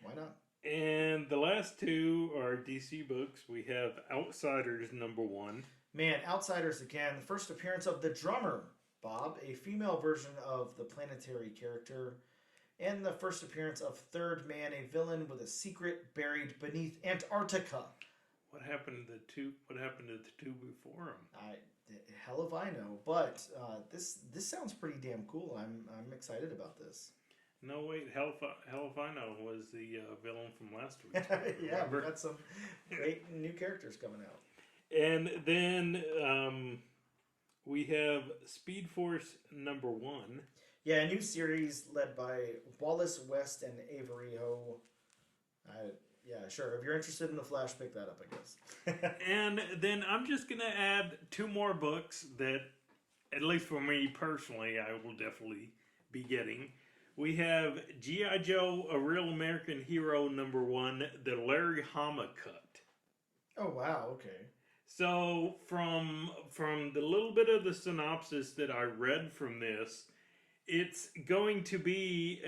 why not? And the last two are DC books. We have Outsiders #1. Man, Outsiders again. The first appearance of the drummer, Bob, a female version of the Planetary character. And the first appearance of Third Man, a villain with a secret buried beneath Antarctica. What happened to the two? What happened to the two before him? Hell if I know. But this sounds pretty damn cool. I'm excited about this. No, wait. Hell if I know was the villain from last week. Yeah, we got some great new characters coming out. And then we have Speed Force #1. Yeah, a new series led by Wallace West and Avery Ho. Yeah, sure. If you're interested in The Flash, pick that up, I guess. And then I'm just going to add two more books that, at least for me personally, I will definitely be getting. We have G.I. Joe, A Real American Hero #1, the Larry Hama cut. Oh, wow. Okay. So from the little bit of the synopsis that I read from this, it's going to be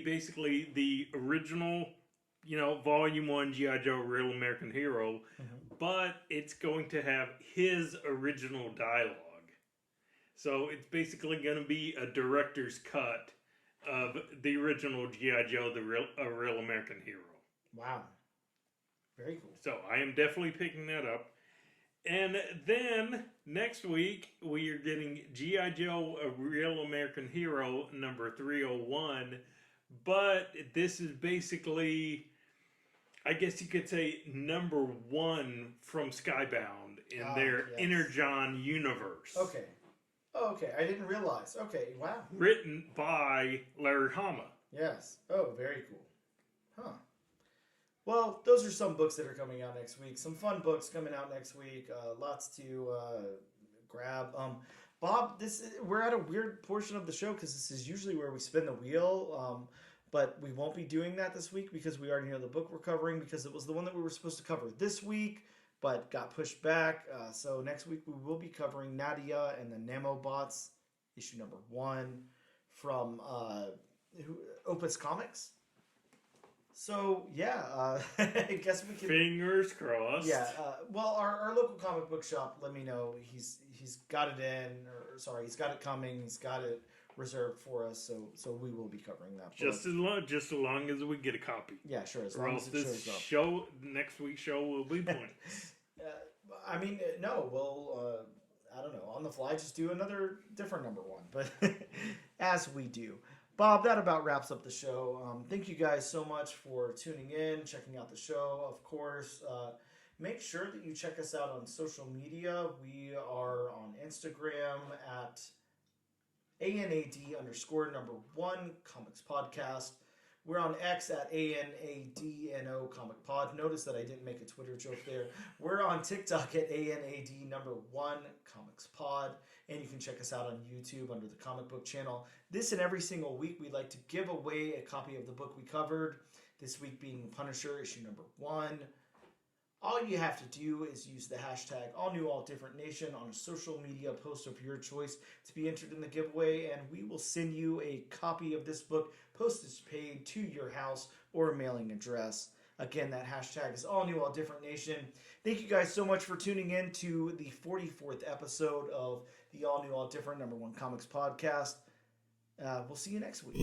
basically the original, Volume 1 G.I. Joe Real American Hero, but it's going to have his original dialogue. So it's basically going to be a director's cut of the original G.I. Joe, A Real American Hero. Wow. Very cool. So I am definitely picking that up. And then next week we are getting G.I. Joe, A Real American Hero #301. But this is basically, I guess you could say, #1 from Skybound in their Energon universe. Okay. Oh, okay. I didn't realize. Okay. Wow. Written by Larry Hama. Yes. Oh, very cool. Huh. Well, those are some books that are coming out next week. Some fun books coming out next week. Lots to grab. Bob, we're at a weird portion of the show because this is usually where we spin the wheel. But we won't be doing that this week because we already know the book we're covering, because it was the one that we were supposed to cover this week but got pushed back. So next week we will be covering Nadia and the Nanobots, issue #1 from Opus Comics. So yeah, I guess we can. Fingers crossed. Yeah. Well, our local comic book shop let me know he's got it in, or sorry, he's got it coming. He's got it reserved for us. So we will be covering that. Just as long as we get a copy. Yeah, sure. As or long else as it this shows up. next week's show will be pointless. I mean, no. We'll I don't know, on the fly, just do another different #1, but as we do. Bob, that about wraps up the show. Thank you guys so much for tuning in, checking out the show. Of course, make sure that you check us out on social media. We are on Instagram at ANAD_1 Comics Podcast. We're on X at ANADNO Comic Pod. Notice that I didn't make a Twitter joke there. We're on TikTok at ANAD1 Comics Pod. And you can check us out on YouTube under the Comic Book Channel. This and every single week, we'd like to give away a copy of the book we covered. This week being Punisher, issue number 1. All you have to do is use the hashtag AllNewAllDifferentNation on a social media post of your choice to be entered in the giveaway, and we will send you a copy of this book, postage paid, to your house or mailing address. Again, that hashtag is AllNewAllDifferentNation. Thank you guys so much for tuning in to the 44th episode of the All New All Different #1 Comics Podcast. We'll see you next week.